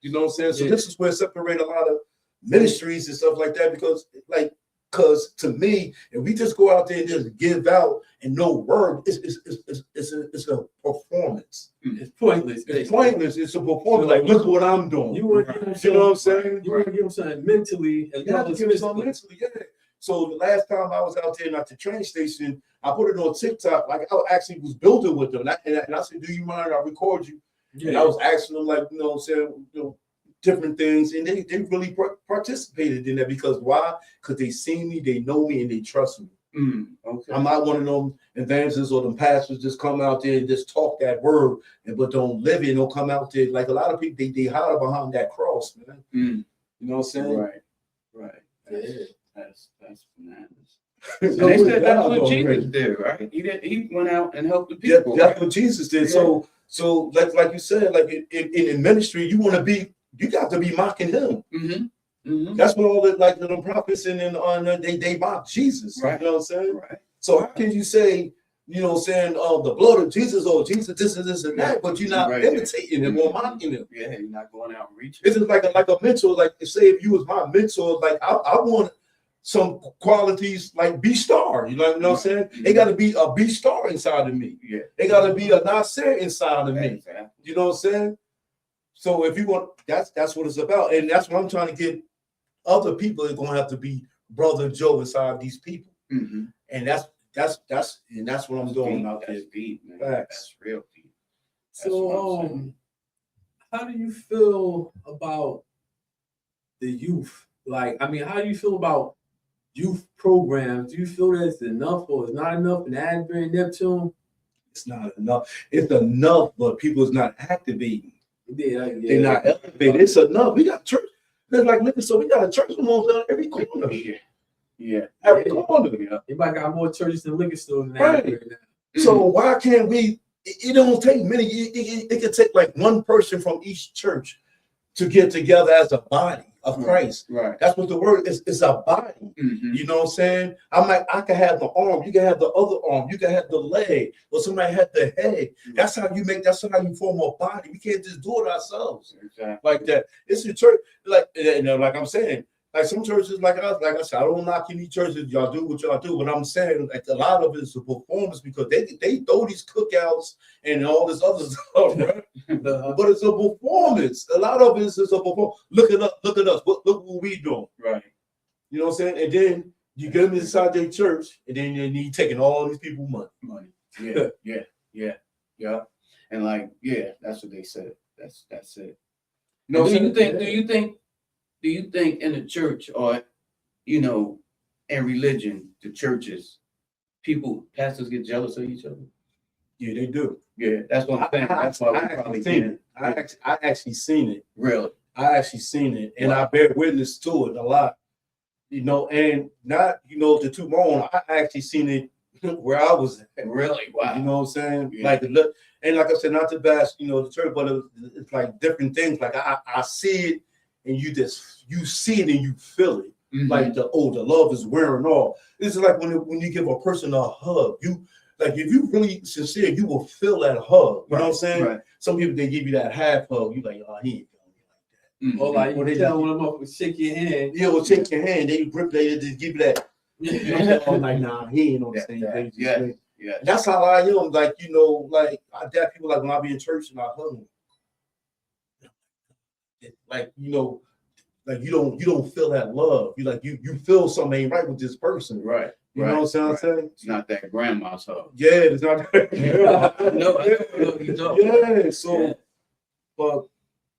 You know what I'm saying? So Yeah. this is where separate a lot of ministries and stuff like that, because to me, if we just go out there and just give out and no word, it's a performance. It's pointless. It's pointless. It's a performance. Like, look what I'm doing. You want to give them You know what I'm saying? You want to give them something mentally as You have well to as give it something physically. mentally, yeah. So the last time I was out there at the train station, I put it on TikTok. Like, I actually was building with them, and I said, "Do you mind? I record you." Yeah. And I was asking them, like, you know what I'm saying, different things, and they really participated in that. Because why? Because they see me, they know me, and they trust me. Okay. I'm not one of them evangelists or them pastors just come out there and just talk that word, but don't live it. Don't come out there like a lot of people. They hide behind that cross, man. You know what I'm saying? Right. Yeah. That's bananas. So And they said that's God what Jesus already. did, right? He went out and helped the Yeah, people. that's right? what Jesus did. Yeah. So like you said, like in ministry, you got to be mocking him. That's what all the prophets and they mock Jesus. Right. You know what I'm saying? Right. So how can you say, you know, saying the blood of Jesus or Jesus this and that, but you're not Right. imitating him or mocking him? Yeah, you're not going out and reaching. This is like a mentor. Like, say if you was my mentor, like I want some qualities like B star. You know what I'm saying? They got to be a B star inside of me. Yeah. They got to be a Nasir inside of me. Exactly. You know what I'm saying? So if you want, that's what it's about, and that's what I'm trying to get. Other people are gonna have to be Brother Joe inside these people, and that's what I'm doing out there. That's deep, man. Facts. That's real deep. That's So, what I'm saying. how do you feel about the youth? Like, I mean, how do you feel about youth programs? Do you feel that it's enough or it's not enough in Asbury and Neptune? It's not enough. It's enough, but people is not activating. Yeah. They're not elevated. It's enough. We got church. It's like, listen, so we got a church almost on every corner. Yeah. Every corner. Yeah. Everybody got more churches than liquor stores in Right. Asbury now. So why can't we? It don't take many. It could take like one person from each church to get together as a body of Christ. Right. That's what the word is. It's a body. You know what I'm saying? I can have the arm, you can have the other arm, you can have the leg, or somebody had the head. That's how you form a body. We can't just do it ourselves like that. It's a church, like I'm saying, like some churches like us, like I said, I don't knock any churches, y'all do what y'all do, but I'm saying like a lot of it is a performance because they throw these cookouts and all this other stuff, right? But it's a performance. A lot of it is a performance. Look at us. Look what we doing. Right. You know what I'm saying? And then you get them inside their church, and then you taking all these people money. Yeah. And like, yeah, that's what they said. That's it. No, do you think in the church or in religion, the churches, pastors get jealous of each other? Yeah, they do. Yeah, that's what I'm saying. That's why we probably seen it. I actually seen it. Really? I actually seen it, and I bear witness to it a lot. And not to toot my own. I actually seen it where I was at. Really? Wow. You know what I'm saying? Yeah. Like and like I said, not to bash the church, but it's like different things. Like I see it, and you see it and you feel it. Like the love is wearing off. It's like when you give a person a hug, if you really sincere, you will feel that hug. You know what I'm saying? Right. Some people, they give you that half hug. You like, oh, he ain't feeling me like that. Or like you tell one of them up and shake your hand. Yeah, or shake your hand. They just give you that. I'm like, nah, he ain't on the same page. Yeah. That's how I am. Like, like I dare people like when I be in church and I hug them. Like, like you don't feel that love. You feel something ain't right with this person. Right. You know what I'm saying? It's not that grandma's hug. Yeah, it's not that. No, you don't. Yeah, so but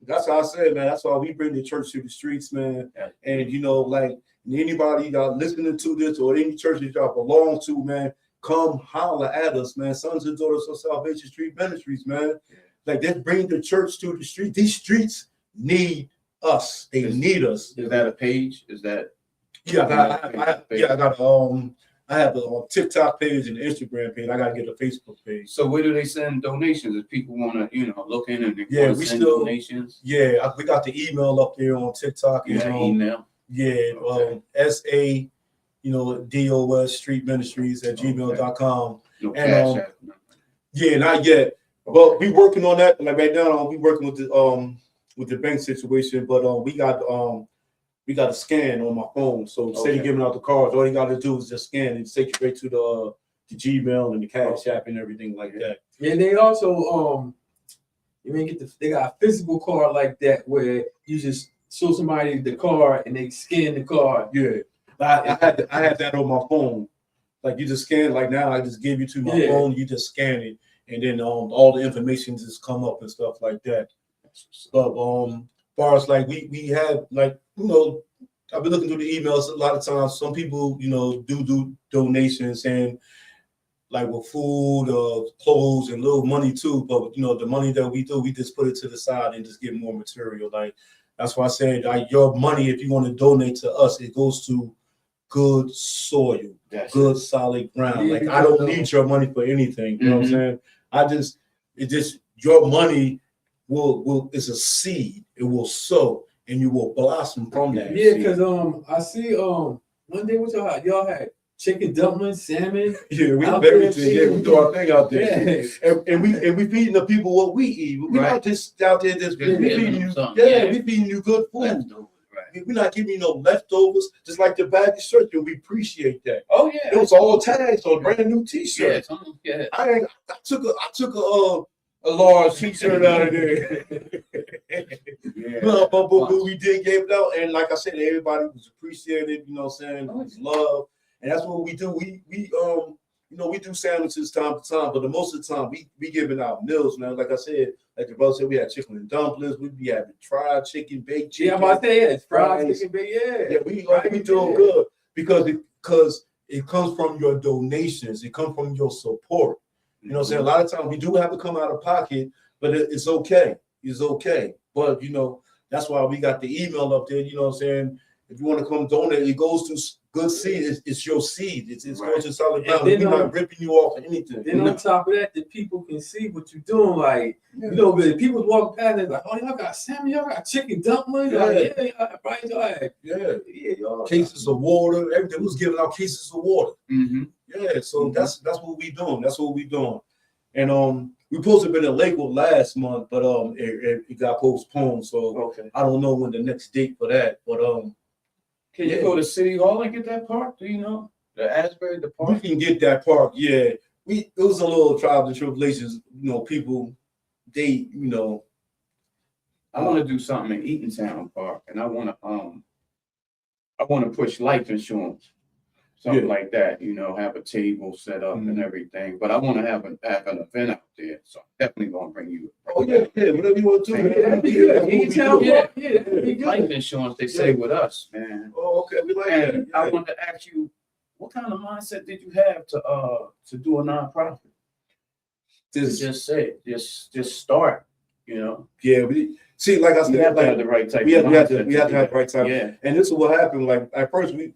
that's how I say, man. That's why we bring the church to the streets, man. Yeah. And like anybody y'all listening to this or any church that y'all belong to, man, come holler at us, man. Sons and Daughters of Salvation Street Ministries, man. Yeah. Like, let's bring the church to the street. These streets need us. They need us. Is that a page? Is that? Yeah, I have a TikTok page and an Instagram page. I gotta get a Facebook page. So where do they send donations if people want to, look in and we send still donations? Yeah, we got the email up there on TikTok. Email. Yeah, Okay. SA, DOS Street Ministries at gmail.com. No and cash app. Yeah, not yet. But we working on that. Like right now, we working with the bank situation. But we got a scan on my phone. So instead of giving out the cards, all you got to do is just scan and take you straight to the Gmail and the Cash App and everything like that. Yeah, they also you may get they got a physical card like that where you just show somebody the card and they scan the card. Yeah, I had that on my phone. Like you just scan. Like now, I just give you to my phone. You just scan it, and then all the information just come up and stuff like that. But as far as like we have like I've been looking through the emails a lot of times. Some people do donations and like with food or clothes and little money too. But the money that we do, we just put it to the side and just get more material. Like that's why I said like your money, if you want to donate to us, it goes to good soil, good solid ground. Yeah, like I don't need your money for anything. You know what I'm saying? It just your money will it's a seed. It will sow and you will blossom from that. Yeah, because I see one day what y'all had chicken dumplings, salmon. Yeah, we have everything. Yeah, we do our thing out there. Yeah. And we feeding the people what we eat. We're not just out there just we feeding you. We feeding you good food. We're not giving you no leftovers, just like the bag of shirts, and we appreciate that. Oh yeah, it was all tags on brand new T-shirts. Yeah. I took a large T-shirt out of there. But we did give it out, and like I said, everybody was appreciated. You know what I'm saying? It was love, and that's what we do. We do sandwiches time to time, but the most of the time we giving out meals. Now, like I said, like the brother said, we had chicken and dumplings. We be having fried chicken, baked chicken. Yeah, I'm about to say it's fried chicken, baked. Yeah, we doing good because it comes from your donations. It comes from your support. You know what I'm saying? A lot of times we do have to come out of pocket, but it's okay. It's okay. But that's why we got the email up there. You know what I'm saying? If you want to come donate, it goes to good seed. It's your seed. It's going to solid ground. We're not ripping you off or anything. Then on top of that, the people can see what you're doing. Like, the people walk past, they're like, oh, y'all got salmon, y'all got chicken dumplings. Y'all cases of water. Everything was giving out cases of water. Yeah, so that's what we doing. That's what we doing. And we supposed to have been in Lakewood last month, but it got postponed. So I don't know when the next date for that. But can you go to City Hall and get that park? Do you know the Asbury, the park? We can get that park. Yeah, it was a little trials and tribulations. People, they, I want to do something in Eatontown Park, and I want to push life insurance, something like that. Have a table set up and everything. But I want to have an event out there, so I'm definitely gonna bring you. Oh yeah, whatever you want to do. Life insurance, they say with us, man. Oh, okay, we like that. I wanted to ask you, what kind of mindset did you have to do a nonprofit? Just start. Yeah, we see. Like I said, we have to have the right type. We have to have the right type. Yeah. And this is what happened. Like at first, we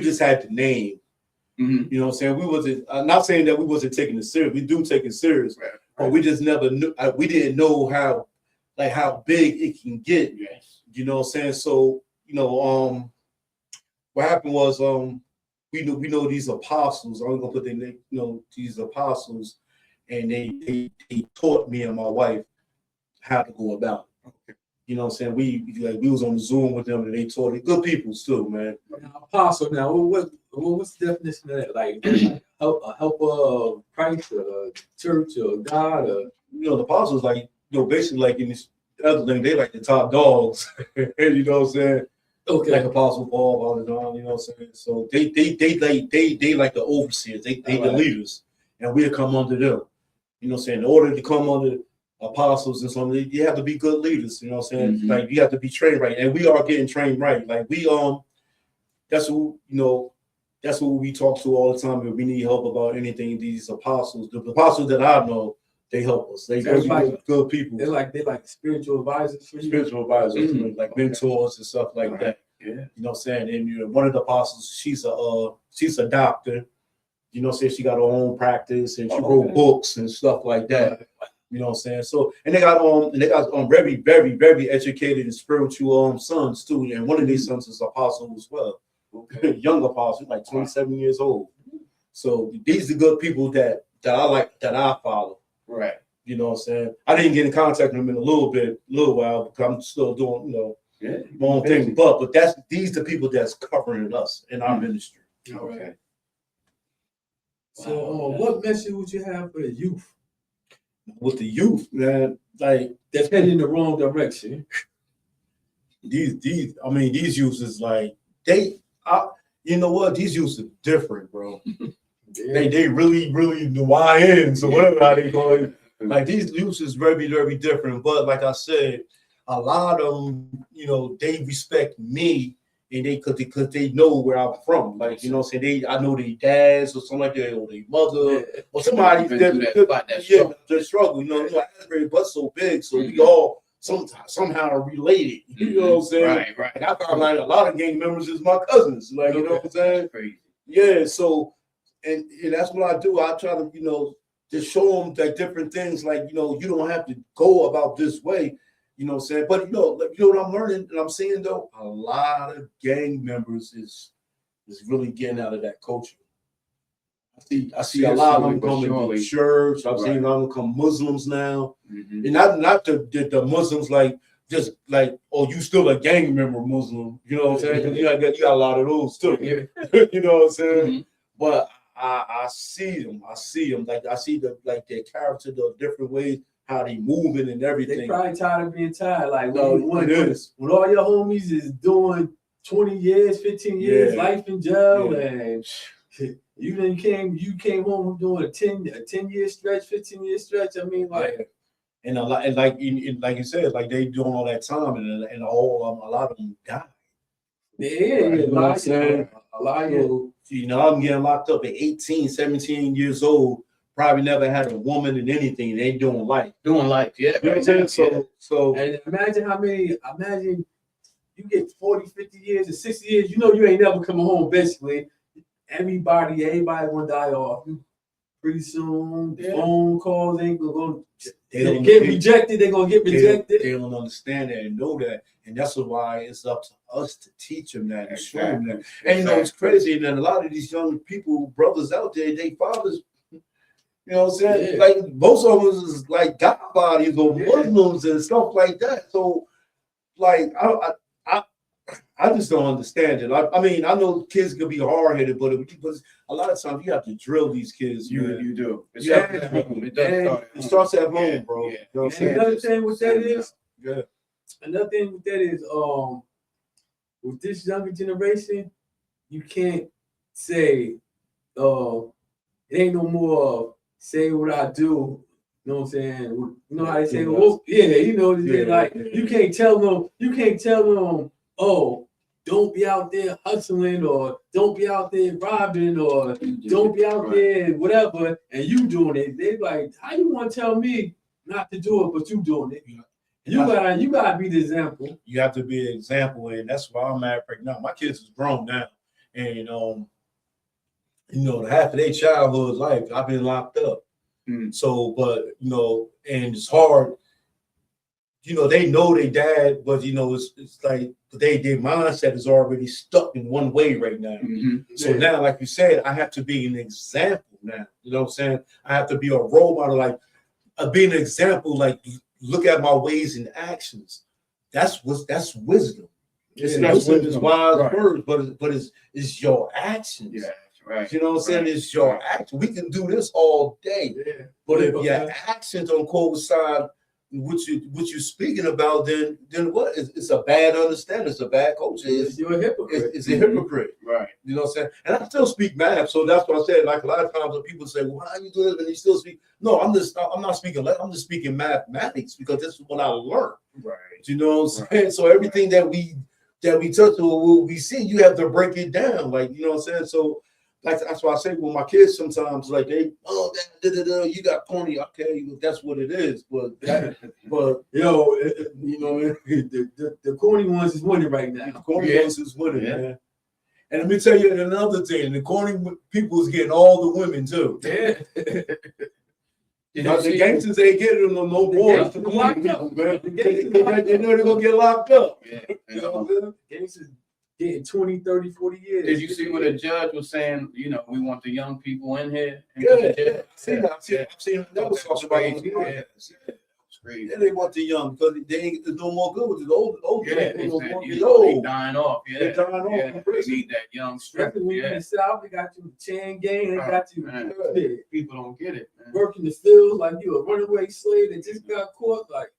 just had the name. You know what I'm saying? We wasn't. I'm not saying that we wasn't taking it serious. We do take it serious, but we just never knew. We didn't know how big it can get. Yes. You know what I'm saying? So what happened was we know these apostles. I'm gonna put their name. These apostles, and they taught me and my wife how to go about it. Okay. You know what I'm saying? We was on Zoom with them and they taught it. Good people still, man. Apostle now, what's the definition of that? Like a helper of Christ, or church, or God, or the apostles basically like in this other thing, they like the top dogs. You know what I'm saying? Okay. Like Apostle Paul, all and on, you know what I'm saying? So they like the overseers, they the leaders, and we'll come under them. You know what I'm saying? In order to come under apostles and something, you have to be good leaders. You know what I'm saying? Like you have to be trained right, and we are getting trained right. Like we that's what that's what we talk to all the time. If we need help about anything, these apostles, the apostles that I know, they help us. They're good people. They're like spiritual advisors for you. Spiritual advisors, like mentors and stuff like that. Yeah, you know what I'm saying. And one of the apostles, she's a doctor. You know, say she got her own practice and she wrote books and stuff like that. You know what I'm saying? So, and they got very, very, very educated and spiritual sons too. And one of these sons is apostle as well. Okay. Young apostle, like 27 years old. So these are good people that I like, that I follow. Right. You know what I'm saying? I didn't get in contact with him in a little while, because I'm still doing, my own thing. But these the people that's covering us in our ministry. Okay. So, what message would you have for the youth? With the youth, man, like That's heading in the wrong direction. these youths is like you know what? These youths are different, bro. Yeah. They really the YNs or whatever how they call it. Like these youths is very, very different. But like I said, a lot of them, they respect me, and because they know where I'm from. Like, I know their dads or something like that, or their mother, or somebody that struggle. Asbury bus so big, so we all somehow related. You know what I'm saying? Right. Like, I found like a lot of gang members is my cousins. Like, you know what I'm saying? Crazy. Yeah. So, and that's what I do. I try to, to show them like different things. Like, you don't have to go about this way. You know what I'm saying? But you know what I'm learning and I'm seeing though, a lot of gang members is really getting out of that culture. I see a lot of them coming to church. I've seen a lot of them become Muslims now. Mm-hmm. And not the Muslims like just like, oh, you still a gang member Muslim. You know what I'm saying? You got a lot of those too. You know what I'm saying? Mm-hmm. But I see them. Like I see their character, the different ways, how they moving and everything. They probably tired of being tired. Like when all your homies is doing 20 years, 15 years, life in jail, and you came home from doing a 10-year stretch, 15-year stretch. I mean, like, and a lot, and like you said, like they doing all that time, and a lot of them died. You know what I'm saying? A lot of I'm getting locked up at 18, 17 years old. Probably never had a woman in anything. They doing life. Yeah. You know what I'm saying? So and imagine you get 40, 50 years or 60 years, you ain't never coming home basically. Everybody gonna die off. Pretty soon, phone calls ain't gonna get rejected. They're gonna get rejected. They don't understand that and know that. And that's why it's up to us to teach them that and show them that. And it's crazy that a lot of these young people, brothers out there, they fathers, you know what I'm saying? Yeah. Like most of us is like God bodies or Muslims and stuff like that. So like I just don't understand it. I mean, I know kids can be hard-headed, but a lot of times you have to drill these kids. You do. It starts at home, bro. Yeah. You know what I'm saying? Another thing with that is, with this younger generation, you can't say, it ain't no more say what I do. You know what I'm saying? You know how they say, you can't tell them, oh, don't be out there hustling, or don't be out there robbing, or don't be out there whatever, and you doing it. They like, how you want to tell me not to do it, but you doing it? You gotta be the example. You have to be an example, and that's why I'm at right now. My kids is grown now, and half of their childhood life I've been locked up. So, but and it's hard. They know their dad, but it's like their mindset is already stuck in one way right now. Mm-hmm. So now, like you said, I have to be an example now. You know what I'm saying? I have to be a role model, like be an example, like look at my ways and actions. That's wisdom. It's not wisdom's wise words, but it's your actions. Yeah. Right. You know what I'm saying? It's your action. We can do this all day. Yeah. But if your actions don't coincide what you're speaking about, then what? It's a bad understanding. It's a bad culture. You're a hypocrite. It's a hypocrite. Right. You know what I'm saying? And I still speak math, so that's what I said. Like a lot of times when people say, well, how you do this? And you still speak. No, I'm not speaking. I'm just speaking mathematics because this is what I learned. Right. You know what I'm saying? So everything that we touch or we see, you have to break it down. Like, you know what I'm saying? So like that's why I say with my kids sometimes, like you got corny. Okay, that's what it is. But the corny ones is winning right now. The corny ones is winning, man. And let me tell you another thing: the corny people is getting all the women too. Yeah. The gangsters ain't getting them no more. They know they're gonna get locked up. Yeah. You know what I'm saying? getting 20, 30, 40 years. Did you see what a judge was saying? You know, we want the young people in here. Yeah, I've seen that was talked about on the crazy. podcast. Yeah. Crazy. Yeah, they want the young because they ain't no more good with the old Yeah, people. they No more, said, yo, they dying off. Yeah, they dying off. yeah. They need that young strength. Especially when you're in Yeah, the South, they got you with the chain gang, they got you man. yeah, People don't get it, man. working the field like you a runaway slave that just got caught. Like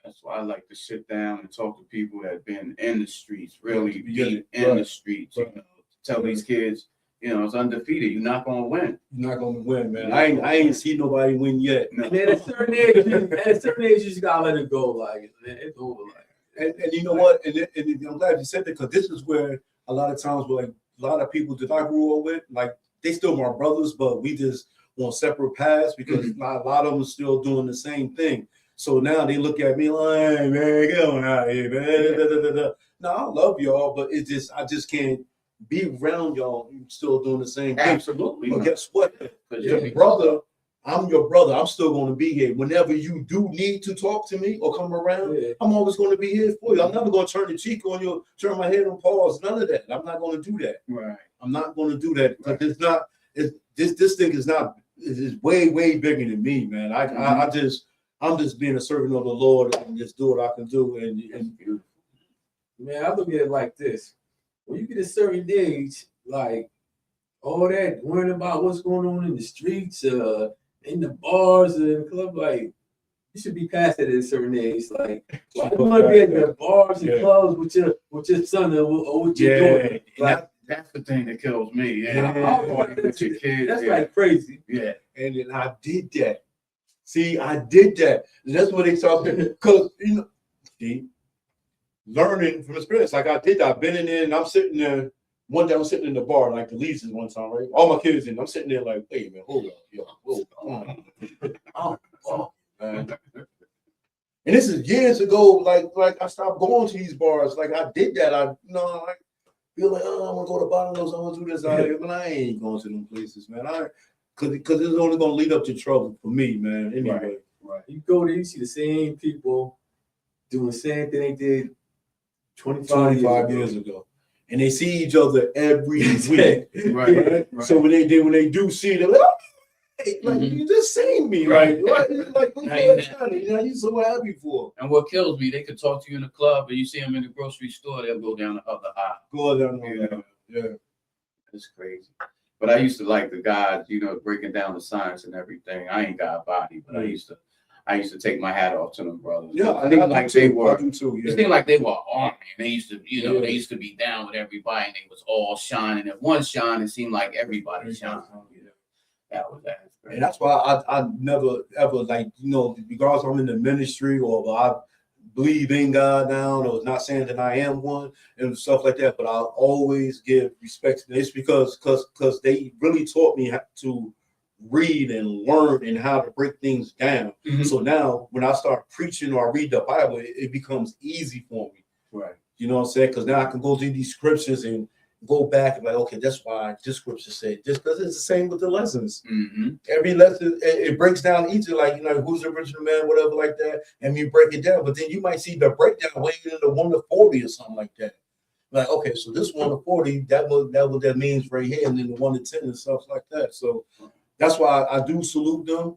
That's why I like to sit down and talk to people that have been in the streets, really Yeah, deep in the streets. Right. You know, tell these kids, you know, it's undefeated. You're not gonna win. you're not gonna win, man. I ain't seen nobody win yet. No. and then at a certain age, you just gotta let it go. Like man, it's over. Like And you know what? And I'm glad you said that because this is where a lot of times, where like a lot of people that I grew up with, like they still my brothers, but we just on separate paths because a lot of them are still doing the same thing. So now they look at me like, hey, man, get on out of here, man. Da, da, da, da. No, I love y'all, but it's just I just can't be around y'all still doing the same thing. Absolutely. But guess what? 'Cause Your you- brother, I'm your brother. I'm still going to be here. Whenever you do need to talk to me or come around, yeah. I'm always going to be here for you. I'm never going to turn the cheek on you, turn my head on pause. None of that. I'm not going to do that. Right. I'm not going to do that because it's not. This thing is not. It's way bigger than me, man. I'm just being a servant of the Lord and just do what I can do. And Man, I look at it like this: when you get a certain age, like all that worrying about what's going on in the streets, in the bars and the club, like you should be past that at a certain age. Like why you want to be at the bars and clubs with your son or with your daughter? Like That's the thing that kills me. Yeah. With your kids. that's yeah. like crazy. Yeah. and then I did that. See, I did that. That's what they talking because you know, see, learning from experience. Like I did that. I've been in there and I'm sitting there. One day I'm sitting in the bar, like the Lee's one time, right? All my kids in. I'm sitting there like, hey man, hold up, yo, hold on. Oh, man. And this is years ago. Like I stopped going to these bars. Like I did that. I like feel like I want to go to bottomless. I want to do this out here, but I ain't going to them places, man. Because it's only going to lead up to trouble for me, man. Anyway, Right. You go there, you see the same people doing the same thing they did 25 years ago. And they see each other every week. Right. So when they do see them, like, hey, like you just seen me, Right. Like you're so happy for. And what kills me, they could talk to you in the club, and you see them in the grocery store, they'll go down the other aisle. Go down Yeah. Yeah. It's crazy. But I used to like the guys, you know, breaking down the science and everything. I ain't got a body, but I used to take my hat off to them brothers. Yeah, I think like they were. I do too. It Yeah. seemed like they were army. And they used to, you know, Yeah. they used to be down with everybody, and they was all shining. If one shined, it seemed like everybody shined. You know, that was that. And that's why I never ever like, you know, regardless if I'm in the ministry or I believe in God now, or not saying that I am one and stuff like that, but I'll always give respect to this because they really taught me how to read and learn and how to break things down. Mhm. So now when I start preaching or I read the Bible, it becomes easy for me. Right. You know what I'm saying? Because now I can go through these scriptures and go back and like, okay, that's why this scripture said this, because it's the same with the lessons. Mm-hmm. Every lesson it breaks down each, like, you know, who's the original man, whatever, like that, and you break it down. But then you might see the breakdown way into 1 to 40 or something like that. Like, okay, so this 1 to 40, that what that means right here, and then the 1 to 10 and stuff like that. So that's why I do salute them.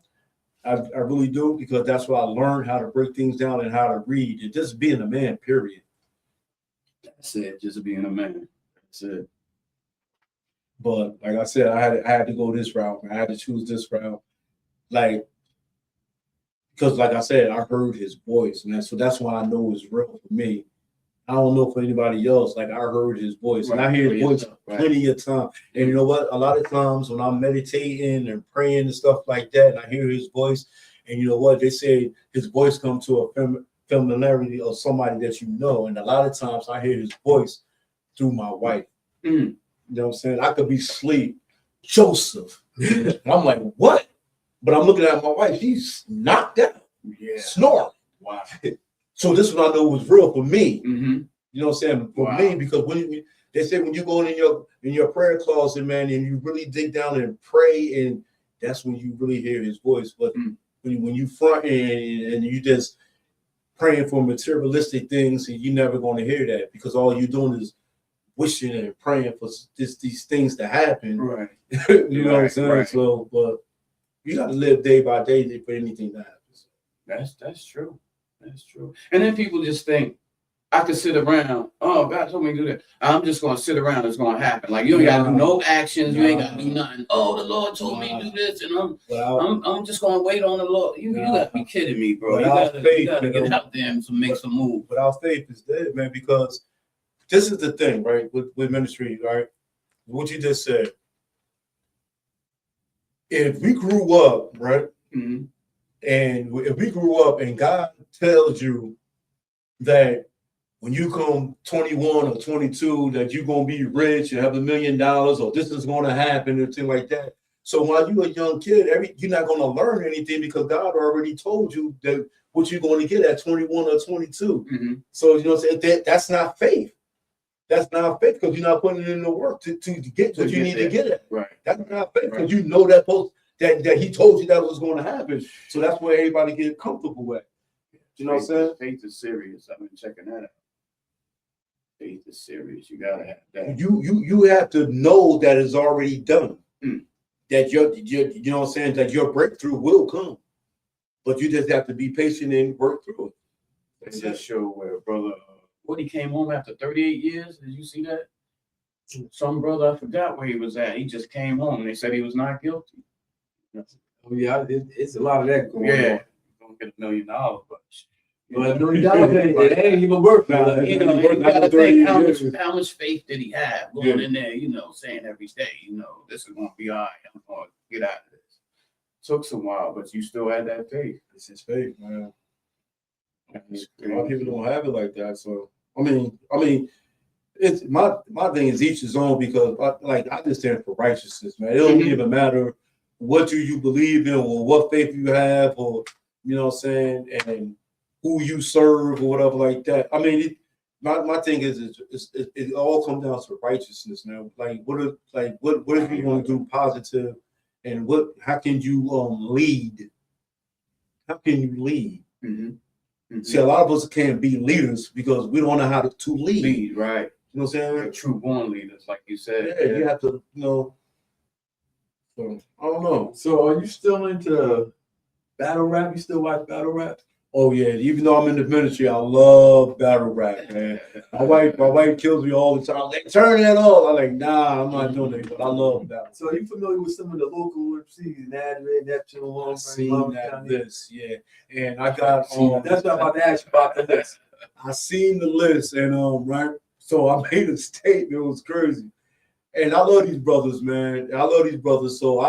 I really do, because that's why I learned how to break things down and how to read and just being a man, period. That's it. Just being a man. That's it. But like I said, I had to go this route. I had to choose this route, like, because like I said, I heard his voice, man. So that's why I know it's real for me. I don't know for anybody else. Like I heard his voice, and I hear his voice plenty of times. And you know what? A lot of times when I'm meditating and praying and stuff like that, and I hear his voice, and you know what? They say his voice comes to a familiarity of somebody that you know. And a lot of times I hear his voice through my wife. Mm. You know what I'm saying? I could be asleep. Joseph. And I'm like, what? But I'm looking at my wife. She's knocked out. Yeah. Snoring. Wow. So this one I know was real for me. Mm-hmm. You know what I'm saying? For me, because when they say when you go in your prayer closet, man, and you really dig down and pray, and that's when you really hear his voice. But when you front and you just praying for materialistic things, and you're never going to hear that, because all you're doing is wishing and praying for these things to happen. Right. You know what I'm saying? Right. So, but you got to live day by day for anything to happen. That's true. That's true. And then people just think, I could sit around. Oh, God told me to do that. I'm just gonna sit around. It's gonna happen. Like you ain't gotta do no actions. You ain't gotta do nothing. Oh, the Lord told me to do this, and I'm just gonna wait on the Lord. You gotta be kidding me, bro. You gotta get out there and make some moves. Without faith is dead, man. Because this is the thing, right? With ministry, right? What you just said. If we grew up, right, Mm-hmm. and if we grew up and God tells you that when you come 21 or 22, that you're going to be rich and have $1 million, or this is going to happen, and things like that. So while you're a young kid, you're not going to learn anything because God already told you that what you're going to get at 21 or 22. Mm-hmm. So, you know what I'm saying? That's not faith. That's not faith because you're not putting in the work to get what you need to get at. Right. That's not faith because you know that he told you that was going to happen. So that's where everybody get comfortable with. You know what I'm saying? Faith is serious. I've been checking that out. Faith is serious. You gotta have that. You have to know that it's already done. That you know what I'm saying, that your breakthrough will come. But you just have to be patient and work through it. That's just show where brother he came home after 38 years. Did you see that? Some brother, I forgot where he was at. He just came home and they said he was not guilty. Oh yeah, it's a lot of that going on. Yeah, don't get $1 million, but $1 million, it ain't even worth it. You know, you gotta think how much faith did he have going in there, you know, saying every day, you know, this is gonna be all right, I'm gonna get out of this. Took some while, but you still had that faith. It's his faith, man. A lot of people don't have it like that. So I mean, it's my thing is each his own, because I just stand for righteousness, man. It don't even matter what you believe in or what faith you have, or you know what I'm saying, and who you serve or whatever like that. I mean, my thing is it all comes down to righteousness now. Like what if you want to do positive, and how can you lead? How can you lead? Mm-hmm. Mm-hmm. See, a lot of us can't be leaders because we don't know how to lead. Right. You know what I'm saying? They're true born leaders, like you said. Yeah, you have to, you know. So I don't know. So are you still into battle rap? You still watch battle rap? Oh yeah, even though I'm in the ministry, I love battle rap, man. My wife kills me all the time. Like, turn that off. I'm like, nah, I'm not doing it, but I love battle. So are you familiar with some of the local MCs, Asbury, Neptune, I've seen that list, yeah. And I got that's what I'm about to ask you about the list. I seen the list, and right. So I made a statement. It was crazy, and I love these brothers, man. I love these brothers. So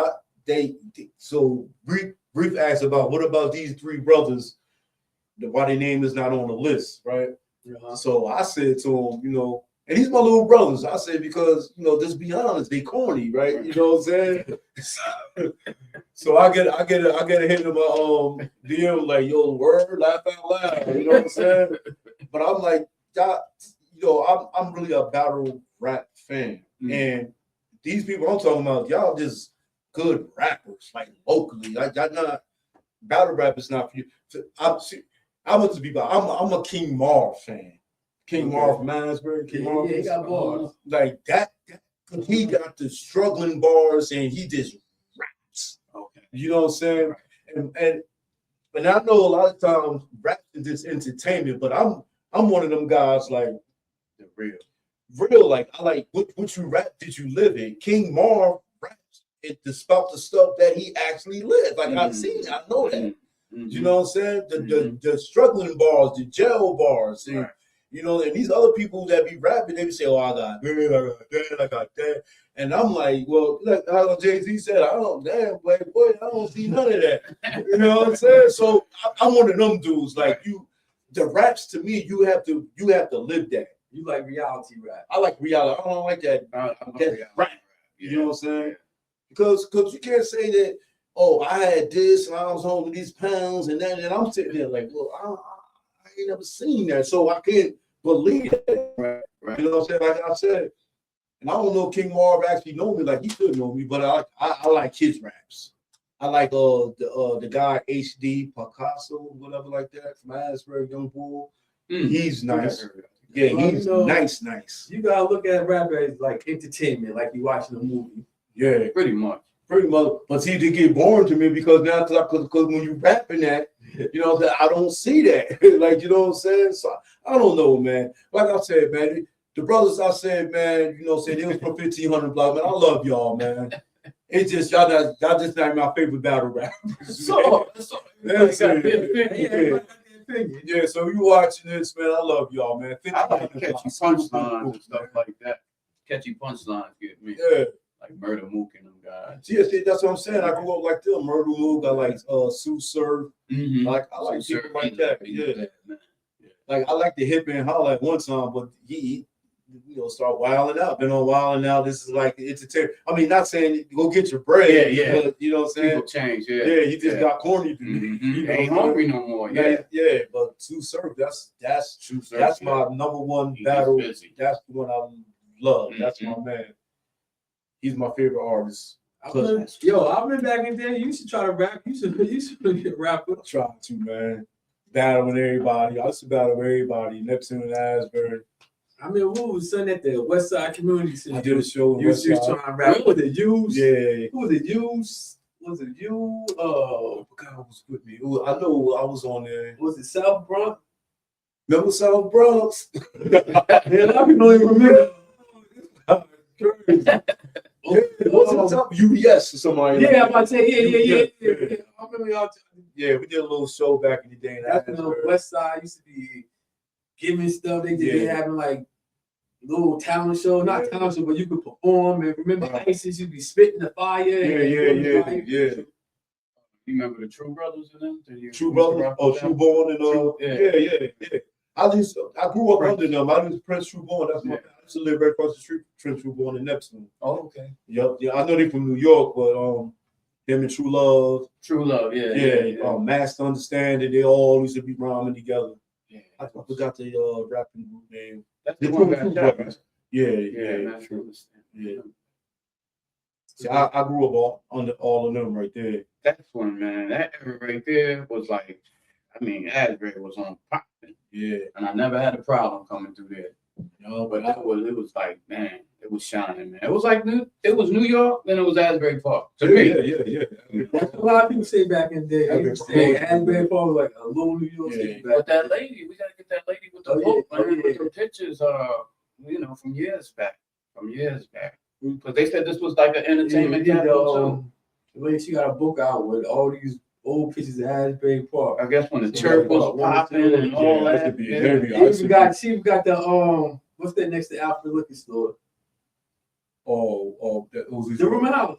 brief asked about what about these three brothers? Why their name is not on the list, right? Uh-huh. So I said to him, you know, and these my little brothers. I said because you know, just be honest, they corny, right? You know what I'm saying? So I get a hit in my DM like, yo, word, laugh out loud. You know what I'm saying? But I'm like, I'm really a battle rap fan, and these people I'm talking about, y'all just good rappers, like locally. Like y'all not battle rap is not for you. I'm a King Marv fan. King Marv from Asbury. King Marv, he got bars. Like that. He got the struggling bars, and he just raps. Okay, you know what I'm saying? And I know a lot of times rap is just entertainment, but I'm one of them guys like the real. Like I like what you rap did you live in? King Marv raps it about the stuff that he actually lived. Like I've seen, I know that. You know what I'm saying? The struggling bars, the jail bars, and, you know, and these other people that be rapping, they be say, "Oh, I got that, I got that," and I'm like, "Well, like how Jay-Z said, I don't see none of that." You know what I'm saying? So I'm one of them dudes. Like the raps to me, you have to live that. You like reality rap? I like reality. I don't like that rap. You know what I'm saying? Because you can't say that. Oh, I had this, and I was holding these pounds, and then I'm sitting there like, well, I ain't never seen that, so I can't believe it. Right. You know what I'm saying? Like I said, and I don't know if King Marv actually know me, like he should know me, but I like his raps. I like the guy HD Picasso, whatever like that, from Asbury, Young Bull. He's nice. Yeah, Well, he's you know, nice. You gotta look at rap as like entertainment, like you watching a movie. Yeah, Pretty much. But see, they get boring to me because now, because when you rapping that, you know, that I don't see that. Like, you know what I'm saying? So I don't know, man. Like I said, man, the brothers I said, man, you know, said they was from 1500 block, man. I love y'all, man. It's just y'all just not my favorite battle rappers. So That's it. Yeah, so you watching this, man. I love y'all, man. I like catchy punchlines and stuff like that. Catchy punchlines get me. Yeah. Like Murder Mook and them guys. Yeah, that's what I'm saying. I grew up like them. Murder Mook. I like Sue Surf. Mm-hmm. I like Sue people Surf, like that. Yeah. Like I like the hip and holler at one time, but he you know, start wilding out. Been on wilding out. This is like entertainment. I mean, not saying go get your bread. Yeah. But, you know what I'm saying? People change. Yeah. Yeah, you just got corny to me. Mm-hmm. You know, ain't hungry no more. Yeah. But Sue Surf, that's my number one battle. That's the one I love. That's my man. He's my favorite artist. I've been back in there. You should try to rap. You should be a rapper. I try to, man. Battling everybody. I used to battle everybody. Neptune and Asbury. I mean, what was son at the West Side Community Center? I did a show. You was trying to rap. Was it you? Yeah. Who was it? Was it you? God was with me. I know I was on there. Was it South Bronx? Remember South Bronx? Yeah, a lot of people don't even remember. UBS or somebody. Yeah, I'm about to say, yeah. I remember y'all. Yeah, we did a little show back in the day. That's when the West Side used to be giving stuff. They did having like little talent show, not talent show, but you could perform. And remember, ISIS, you'd be spitting the fire. Yeah. You remember the True Brothers and them? True Brothers? Oh, True Born and yeah. I grew up under them. I was Prince True Born. That's my. I used to live right across the street, Prince True Born in Neptune. Oh, okay. Yep. Yeah, I know they from New York, but him and True Love. Yeah. Master Understanding. They all used to be rhyming together. Yeah. I forgot the rapping group name. That's the one that got Yeah. See, I grew up under all of them right there. That's one, man. That era right there was like, I mean, Asbury was on popping. Yeah. And I never had a problem coming through there. But it was like, man, it was shining, man. It was like it was New York, then it was Asbury Park. Yeah. That's what a lot of people say back in the day. Asbury Park was like a little New York City. But that lady, we gotta get that lady with the book, with the pictures, from years back. Because they said this was like an entertainment capital too. She got a book out with all these old pictures of Asbury Park. I guess when the church was popping and all that. She got the what's that next to Alfred Liquor Store? That was the room house.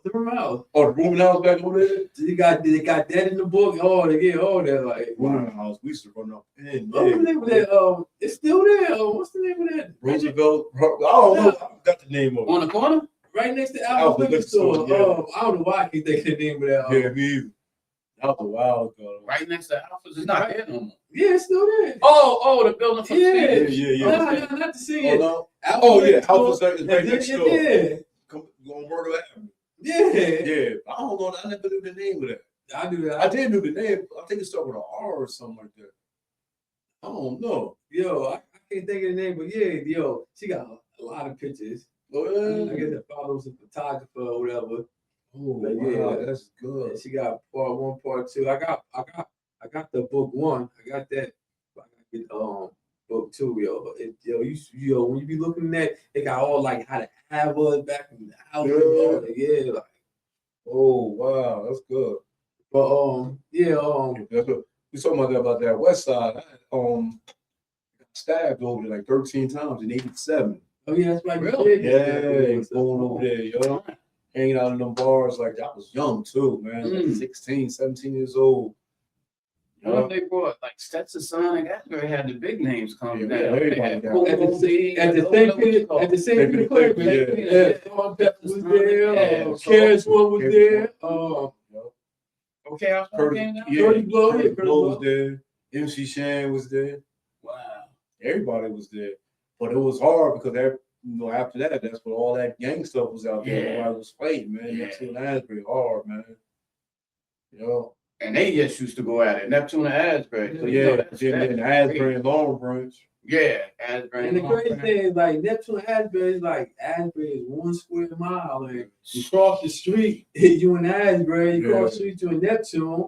Oh, the room house back over there. They got that in the book. Oh, they get all that like room house. We used to run up in. What's the name of that? It's still there. What's the name of that? Roosevelt. I don't know. I got the name of it. On the corner, right next to Alfred Liquor Store. I don't know why I can't think of the name of that. Yeah, me either. That was a while ago. Right next to Alpha's. It's not there no more. Yeah, it's still there. Oh, the building for Yeah. No, not to see it. Alpha's right next door. Yeah. Come on, Murder Avenue. Yeah. I don't know. I never knew the name of that. I knew that. I did know the name. I think it started with an R or something like that. I don't know. I can't think of the name, but she got a lot of pictures. I guess that follows a photographer or whatever. Oh, wow, that's good. And she got part 1, part 2. I got the book 1. I got that. I got the book 2, you when you be looking at, they got all like how the ad was back in the house. Oh wow, that's good. But we talking about that West Side. I stabbed over there like 13 times in 87. Oh yeah, that's right. Really? Yeah, going over there, hanging out in them bars like I was young too, man. Like 16, 17 years old. They brought like Stetson Sonic. Asbury had the big names coming down. At the same Peter was there. Cash one was there. Okay, I was Blow was there. MC Shan was there. Wow, everybody was there. But it was hard because after that, that's when all that gang stuff was out there. Everybody was fighting, man. Neptune and Asbury hard, man. And they just used to go at it. Neptune and Asbury. So and Asbury and Long Branch. Yeah, Asbury. And the crazy thing is, like, Neptune and Asbury is like, Asbury is 1 square mile. And you cross the street, you in Asbury, you cross the street, you in Neptune.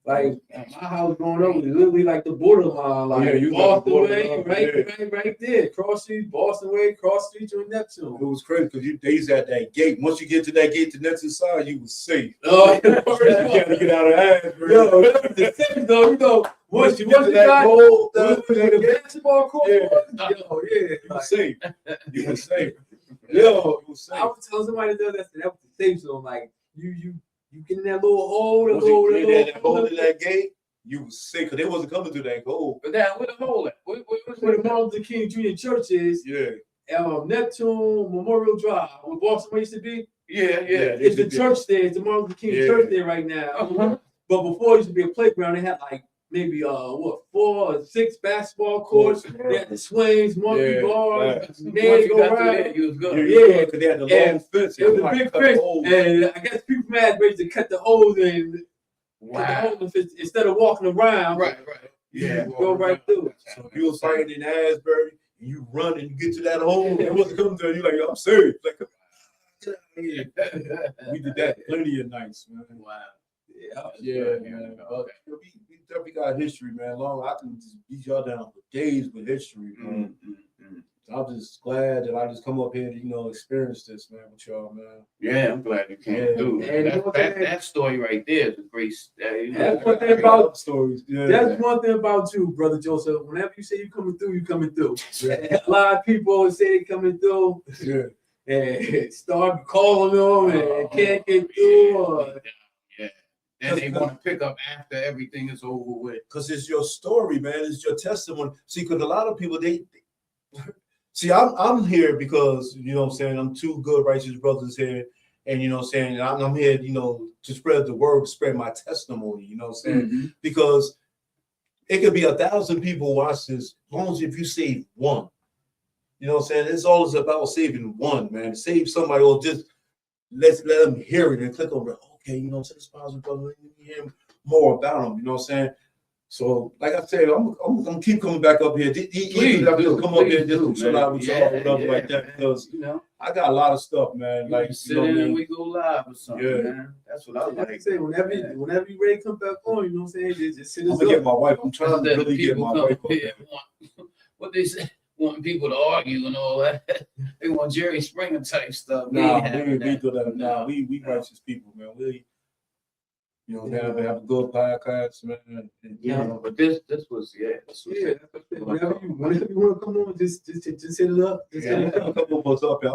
Like my house growing up was literally like the borderline, like you Boston got the way, borderline, right there. Cross street, Boston way, cross street, you in Neptune. It was crazy because they was at that gate. Once you get to that gate to the next side, you was safe. Oh, You had to get out of Asbury. yo, that was the same though. You know, once you get to that goal, the basketball court, yeah. you was safe. You was safe. Yo, you was safe. I was telling somebody that that was the safe zone. Like you get in that little hole, Once you get that hole in that gate, you was safe because they wasn't coming through that goal. But now, where the hole at? Where the Martin Luther King Jr. Church is. Yeah. Neptune Memorial Drive, where Boston used to be. Yeah. It's the church there. It's the Martin Luther King Church there right now. But before it used to be a playground. They had like maybe 4 or 6 basketball courts. They had the swings, monkey bars. They go around. You was good. Yeah, because they had the long fence. It was a big fence, and I guess people from Asbury to cut the holes in. Wow. Instead of walking around. Right. Yeah. Go right through. So if you was fighting in Asbury, and you run and you get to that hole, it wasn't coming to you like, yo, I'm serious. Like, get out of here. We did that plenty of nights, man. Wow. Yeah, man. But we definitely got history, man. I can just beat y'all down for days with history, man. I'm just glad that I just come up here to, experience this, man, with y'all, man. Yeah, I'm glad you came through. And that story right there is a great. That's one thing about stories. Yeah. That's one thing about you, Brother Joseph. Whenever you say you're coming through, you're coming through. A lot of people always say they're coming through. Yeah. And start calling them and can't get through. Yeah. Then they want to pick up after everything is over with. Because it's your story, man. It's your testimony. See, because a lot of people, see, I'm here because, what I'm saying, I'm 2 good, righteous brothers here. And, what I'm saying, I'm here, to spread the word, spread my testimony, what I'm saying? Because it could be 1,000 people watch this, as long as if you save one. You know what I'm saying? It's always about saving one, man. Save somebody or just let them hear it and click on it. Okay, this brother, let me hear more about them, you know what I'm saying? So, like I said, I'm gonna keep coming back up here. Please come up here and just chill out with y'all, whatever like that, because I got a lot of stuff, man. Like sit in and we go live or something, man. That's what I like. Like I say, whenever you ready to come back on, you know what I'm saying? Just sit I'm gonna get my wife. I'm trying to really get my wife up here. What they say, wanting people to argue and all that. They want Jerry Springer type stuff. Nah, we do that. Nah, we righteous people, man. We, have a good podcast, man. But this was. Whenever you want to come on, just hit it up. Just hit a couple of us up here.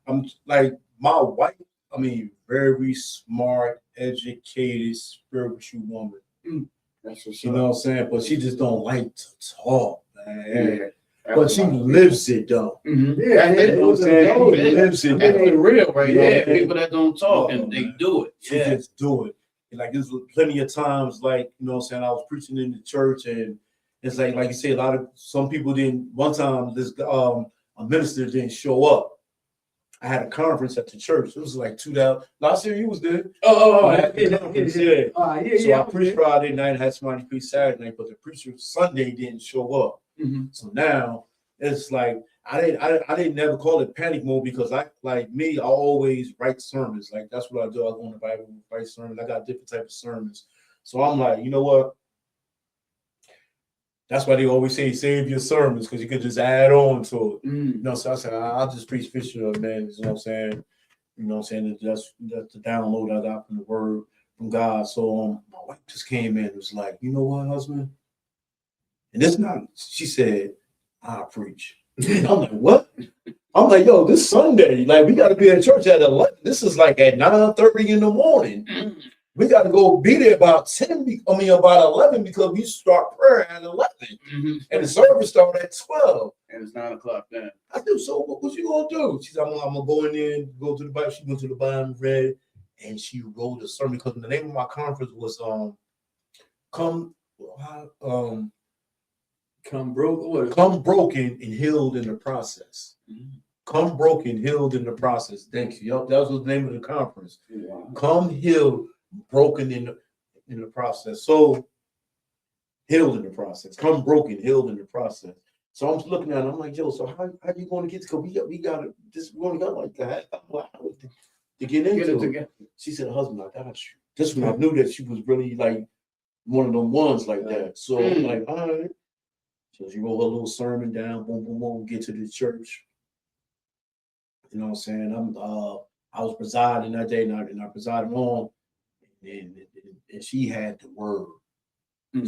I'm like my wife. I mean, very smart, educated, spiritual woman. That's what's you know what I'm saying? But she just don't like to talk, man. But she lives it though. Yeah, you know what I'm saying? She lives it. That's real, right? Yeah, people that don't talk and they do it. She just do it. Like there's plenty of times, like what I'm saying, I was preaching in the church, and it's like you say, some people didn't. One time, this a minister didn't show up. I had a conference at the church. It was like 2000. Last year you was there. So I preached Friday night, had somebody preach Saturday night, but the preacher Sunday didn't show up. So now it's like I didn't never call it panic mode, because I always write sermons. Like that's what I do. I go in the Bible, write sermons. I got different types of sermons. So I'm like, you know what? That's why they always say save your sermons, because you could just add on to it. So I said I'll just preach Fisher, man. You know what I'm saying? You know what I'm saying? That's the download I got from the word from God. So my wife just came in and was like, you know what, husband? And it's not, she said, I'll preach. I'm like, what? I'm like, yo, this Sunday, like we got to be at church at 11. This is like at 9:30 in the morning. We got to go be there about 11, because we start prayer at 11. And the service started at 12. And it's 9 o'clock then. I said, so what you gonna do? She said, I'm gonna go in there and go to the Bible. She went to the Bible, read, and she wrote a sermon, because the name of my conference was Come broken and healed in the process. Come broken, healed in the process. Thank you. Yep, that was the name of the conference. Come healed, broken in the process. So healed in the process. Come broken, healed in the process. So I'm looking at it, I'm like, yo, so how you going to get to, because we got this, we only got like that to get into it. She said, husband, I got you. This when I knew that she was really like one of them ones like that. So I'm like, all right. So she wrote her little sermon down, boom, boom, boom, get to the church. You know what I'm saying? I was presiding that day, and I presided on, and she had the word.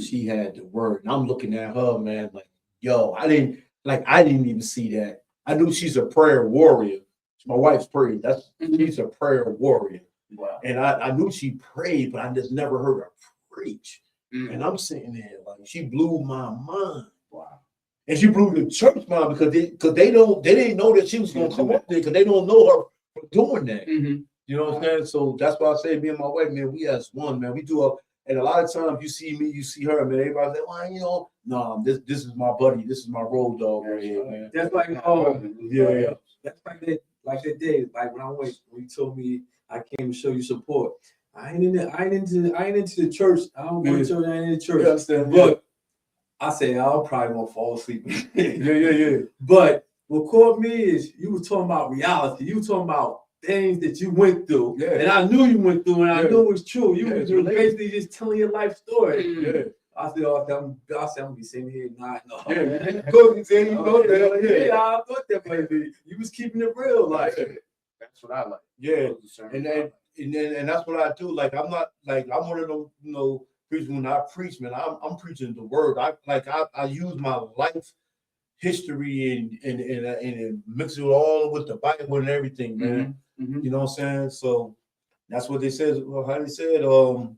She had the word. And I'm looking at her, man, like, yo, I didn't even see that. I knew she's a prayer warrior. My wife's prayed. She's a prayer warrior. Wow. And I knew she prayed, but I just never heard her preach. And I'm sitting there like, she blew my mind. Wow. And she blew the church mind because they didn't know that she was gonna come up there because they don't know her for doing that. You know what I'm saying? So that's why I say me and my wife, man, we as one, man. We do and a lot of times you see me, you see her, man. Everybody say, well, you know, no, this is my buddy, this is my road dog right here, man. That's like that's like that day, like when you told me I came to show you support. I ain't into the church. I don't go to church. I ain't in the church. But I say I'll probably won't fall asleep. Yeah. But what caught me is you were talking about reality. You were talking about things that you went through, and I knew you went through, and I knew it was true. You were basically just telling your life story. Yeah. I said, I'm gonna be sitting here not. No. I thought that maybe you was keeping it real, like. That's what I like. Yeah, and that's what I do. Like I'm not like I'm one of them, you know, preachers. When I preach, man, I'm preaching the word. I use my life history and mix it all with the Bible and everything, man. You know what I'm saying? So that's what they said. Well, how they said, the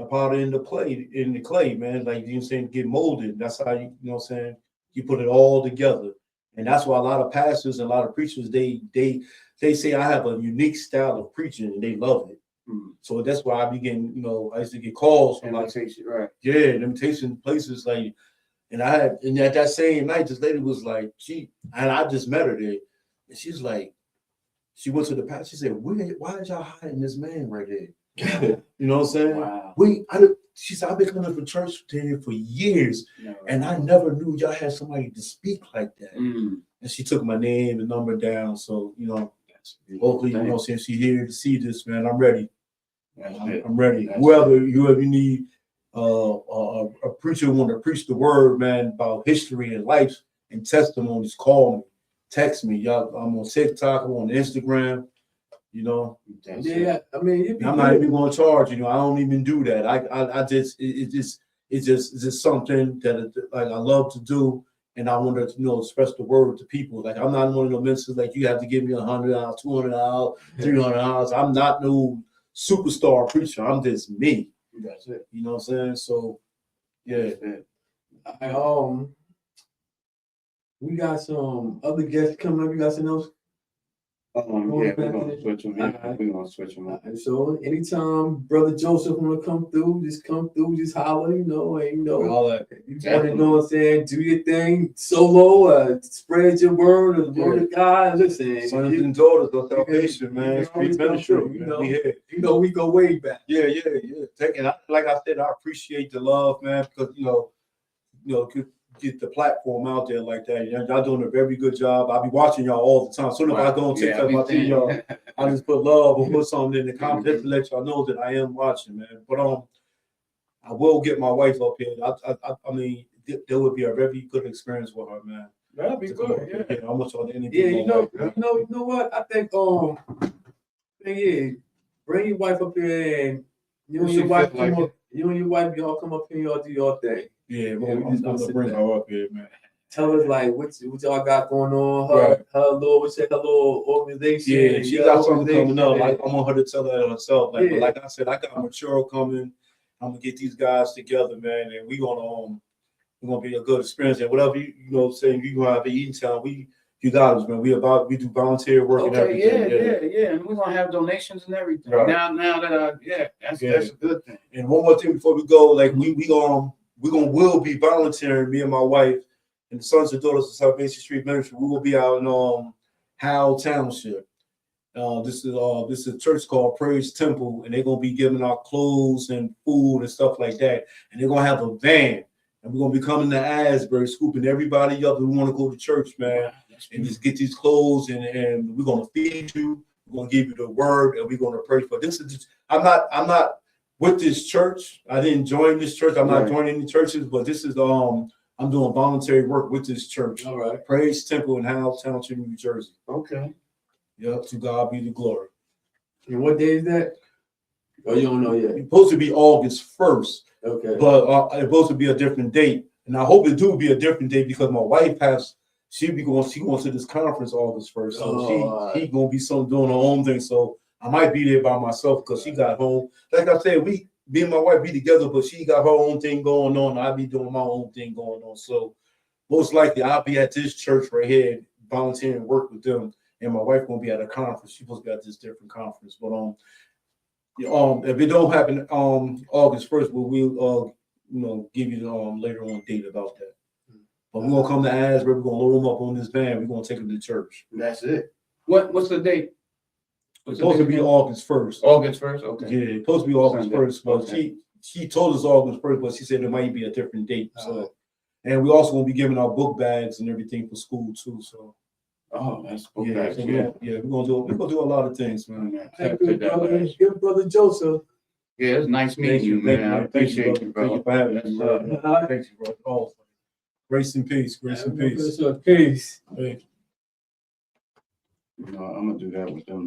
powder in the clay, man. Like you know, saying get molded. That's how you know what I'm saying. You put it all together. And that's why a lot of pastors and a lot of preachers, they say I have a unique style of preaching and they love it. So that's why I began, you know, I used to get calls from invitation places like, and at that same night, this lady was like, I just met her there. And she's like, she went to the pastor, she said, why is y'all hiding this man right there? You know what I'm saying? Wow. She said, I've been coming to church here for years, and I never knew y'all had somebody to speak like that. And she took my name and number down. So, you know, hopefully, you know, since she's here to see this, man, I'm ready. I'm ready. Whoever you need a preacher who want to preach the word, man, about history and life and testimonies, call me, text me. Y'all, I'm on TikTok, I'm on Instagram. You know, I mean, I'm not even going to charge. You know, I don't even do that. It's just something that like I love to do, and I want to, you know, express the word to people. Like I'm not one of those ministers like you have to give me $100, $200, $300. I'm not no superstar preacher. I'm just me. That's it. You know what I'm saying? So, yeah. We got some other guests coming up. You got something else? We're gonna switch them. We're gonna switch them up. So anytime Brother Joseph wanna come through, just holler, you know, and you know, all that. You know what I'm saying? Do your thing solo, spread your word of the word of God. Listen, sons and daughters of salvation, man. Street ministry, you know, we go way back. Yeah. Like I said, I appreciate the love, man, because you know, get the platform out there like that. Y'all doing a very good job. I'll be watching y'all all the time. So if I go on TikTok, I see y'all. I just put love or put something in the comments just to let y'all know that I am watching, man. But I will get my wife up here. I mean, there would be a very good experience with her, man. That'd be good. Yeah. I want y'all to you know what? I think bring your wife up here and you and your wife y'all come up here, y'all do your thing. Yeah, I'm gonna bring her up here, man. Tell us like what y'all got going on. Her little organization. Yeah, she got something coming up. Like I want her to tell that herself. Like, but like I said, I got mature coming. I'm gonna get these guys together, man, and we're gonna be a good experience. And whatever you know, saying you gonna have an eating time. You got us, man. We do volunteer work and everything. Yeah, and we're gonna have donations and everything. Right. Now that that's a good thing. And one more thing before we go, like we'll be volunteering, me and my wife and the Sons and Daughters of Salvation Street Ministry. We will be out in Howell Township. This is a church called Praise Temple, and they're gonna be giving out clothes and food and stuff like that. And they're gonna have a van, and we're gonna be coming to Asbury, scooping everybody up who want to go to church, man, and just get these clothes, and we're gonna feed you. We're gonna give you the word, and we're gonna pray for. This is just, I'm not with this church. I didn't join this church. I'm not joining any churches, but this is I'm doing voluntary work with this church. All right. Praise Temple in Howell Township, New Jersey. Okay. Yep, to God be the glory. And what day is that? Oh, you don't know yet. It's supposed to be August 1st, Okay. but it's supposed to be a different date. And I hope it do be a different date because my wife she going to this conference August 1st. So she gonna be doing her own thing. So I might be there by myself because she got home. Like I said, me and my wife be together, but she got her own thing going on. I'll be doing my own thing going on. So most likely I'll be at this church right here, volunteering work with them. And my wife gonna be at a conference. She's supposed to be at this different conference. But if it don't happen August 1st, we'll give you later on date about that. But we're gonna come to Asbury, we're gonna load them up on this van, we're gonna take them to church. That's it. What's the date? It's supposed to be August 1st. August 1st? Okay. Yeah, it's supposed to be August Sunday. 1st, but Okay. she told us August 1st, but she said it might be a different date. So and we also gonna be giving out book bags and everything for school too. So That's yeah, so we're gonna do a lot of things, man. Hey, good brother Joseph. Yeah, it's nice meeting you, man. I appreciate you, bro. Thank you for having me, bro. All Thank you, bro. Oh, grace and peace, grace and peace. Peace. Thank you. I'm gonna do that with them.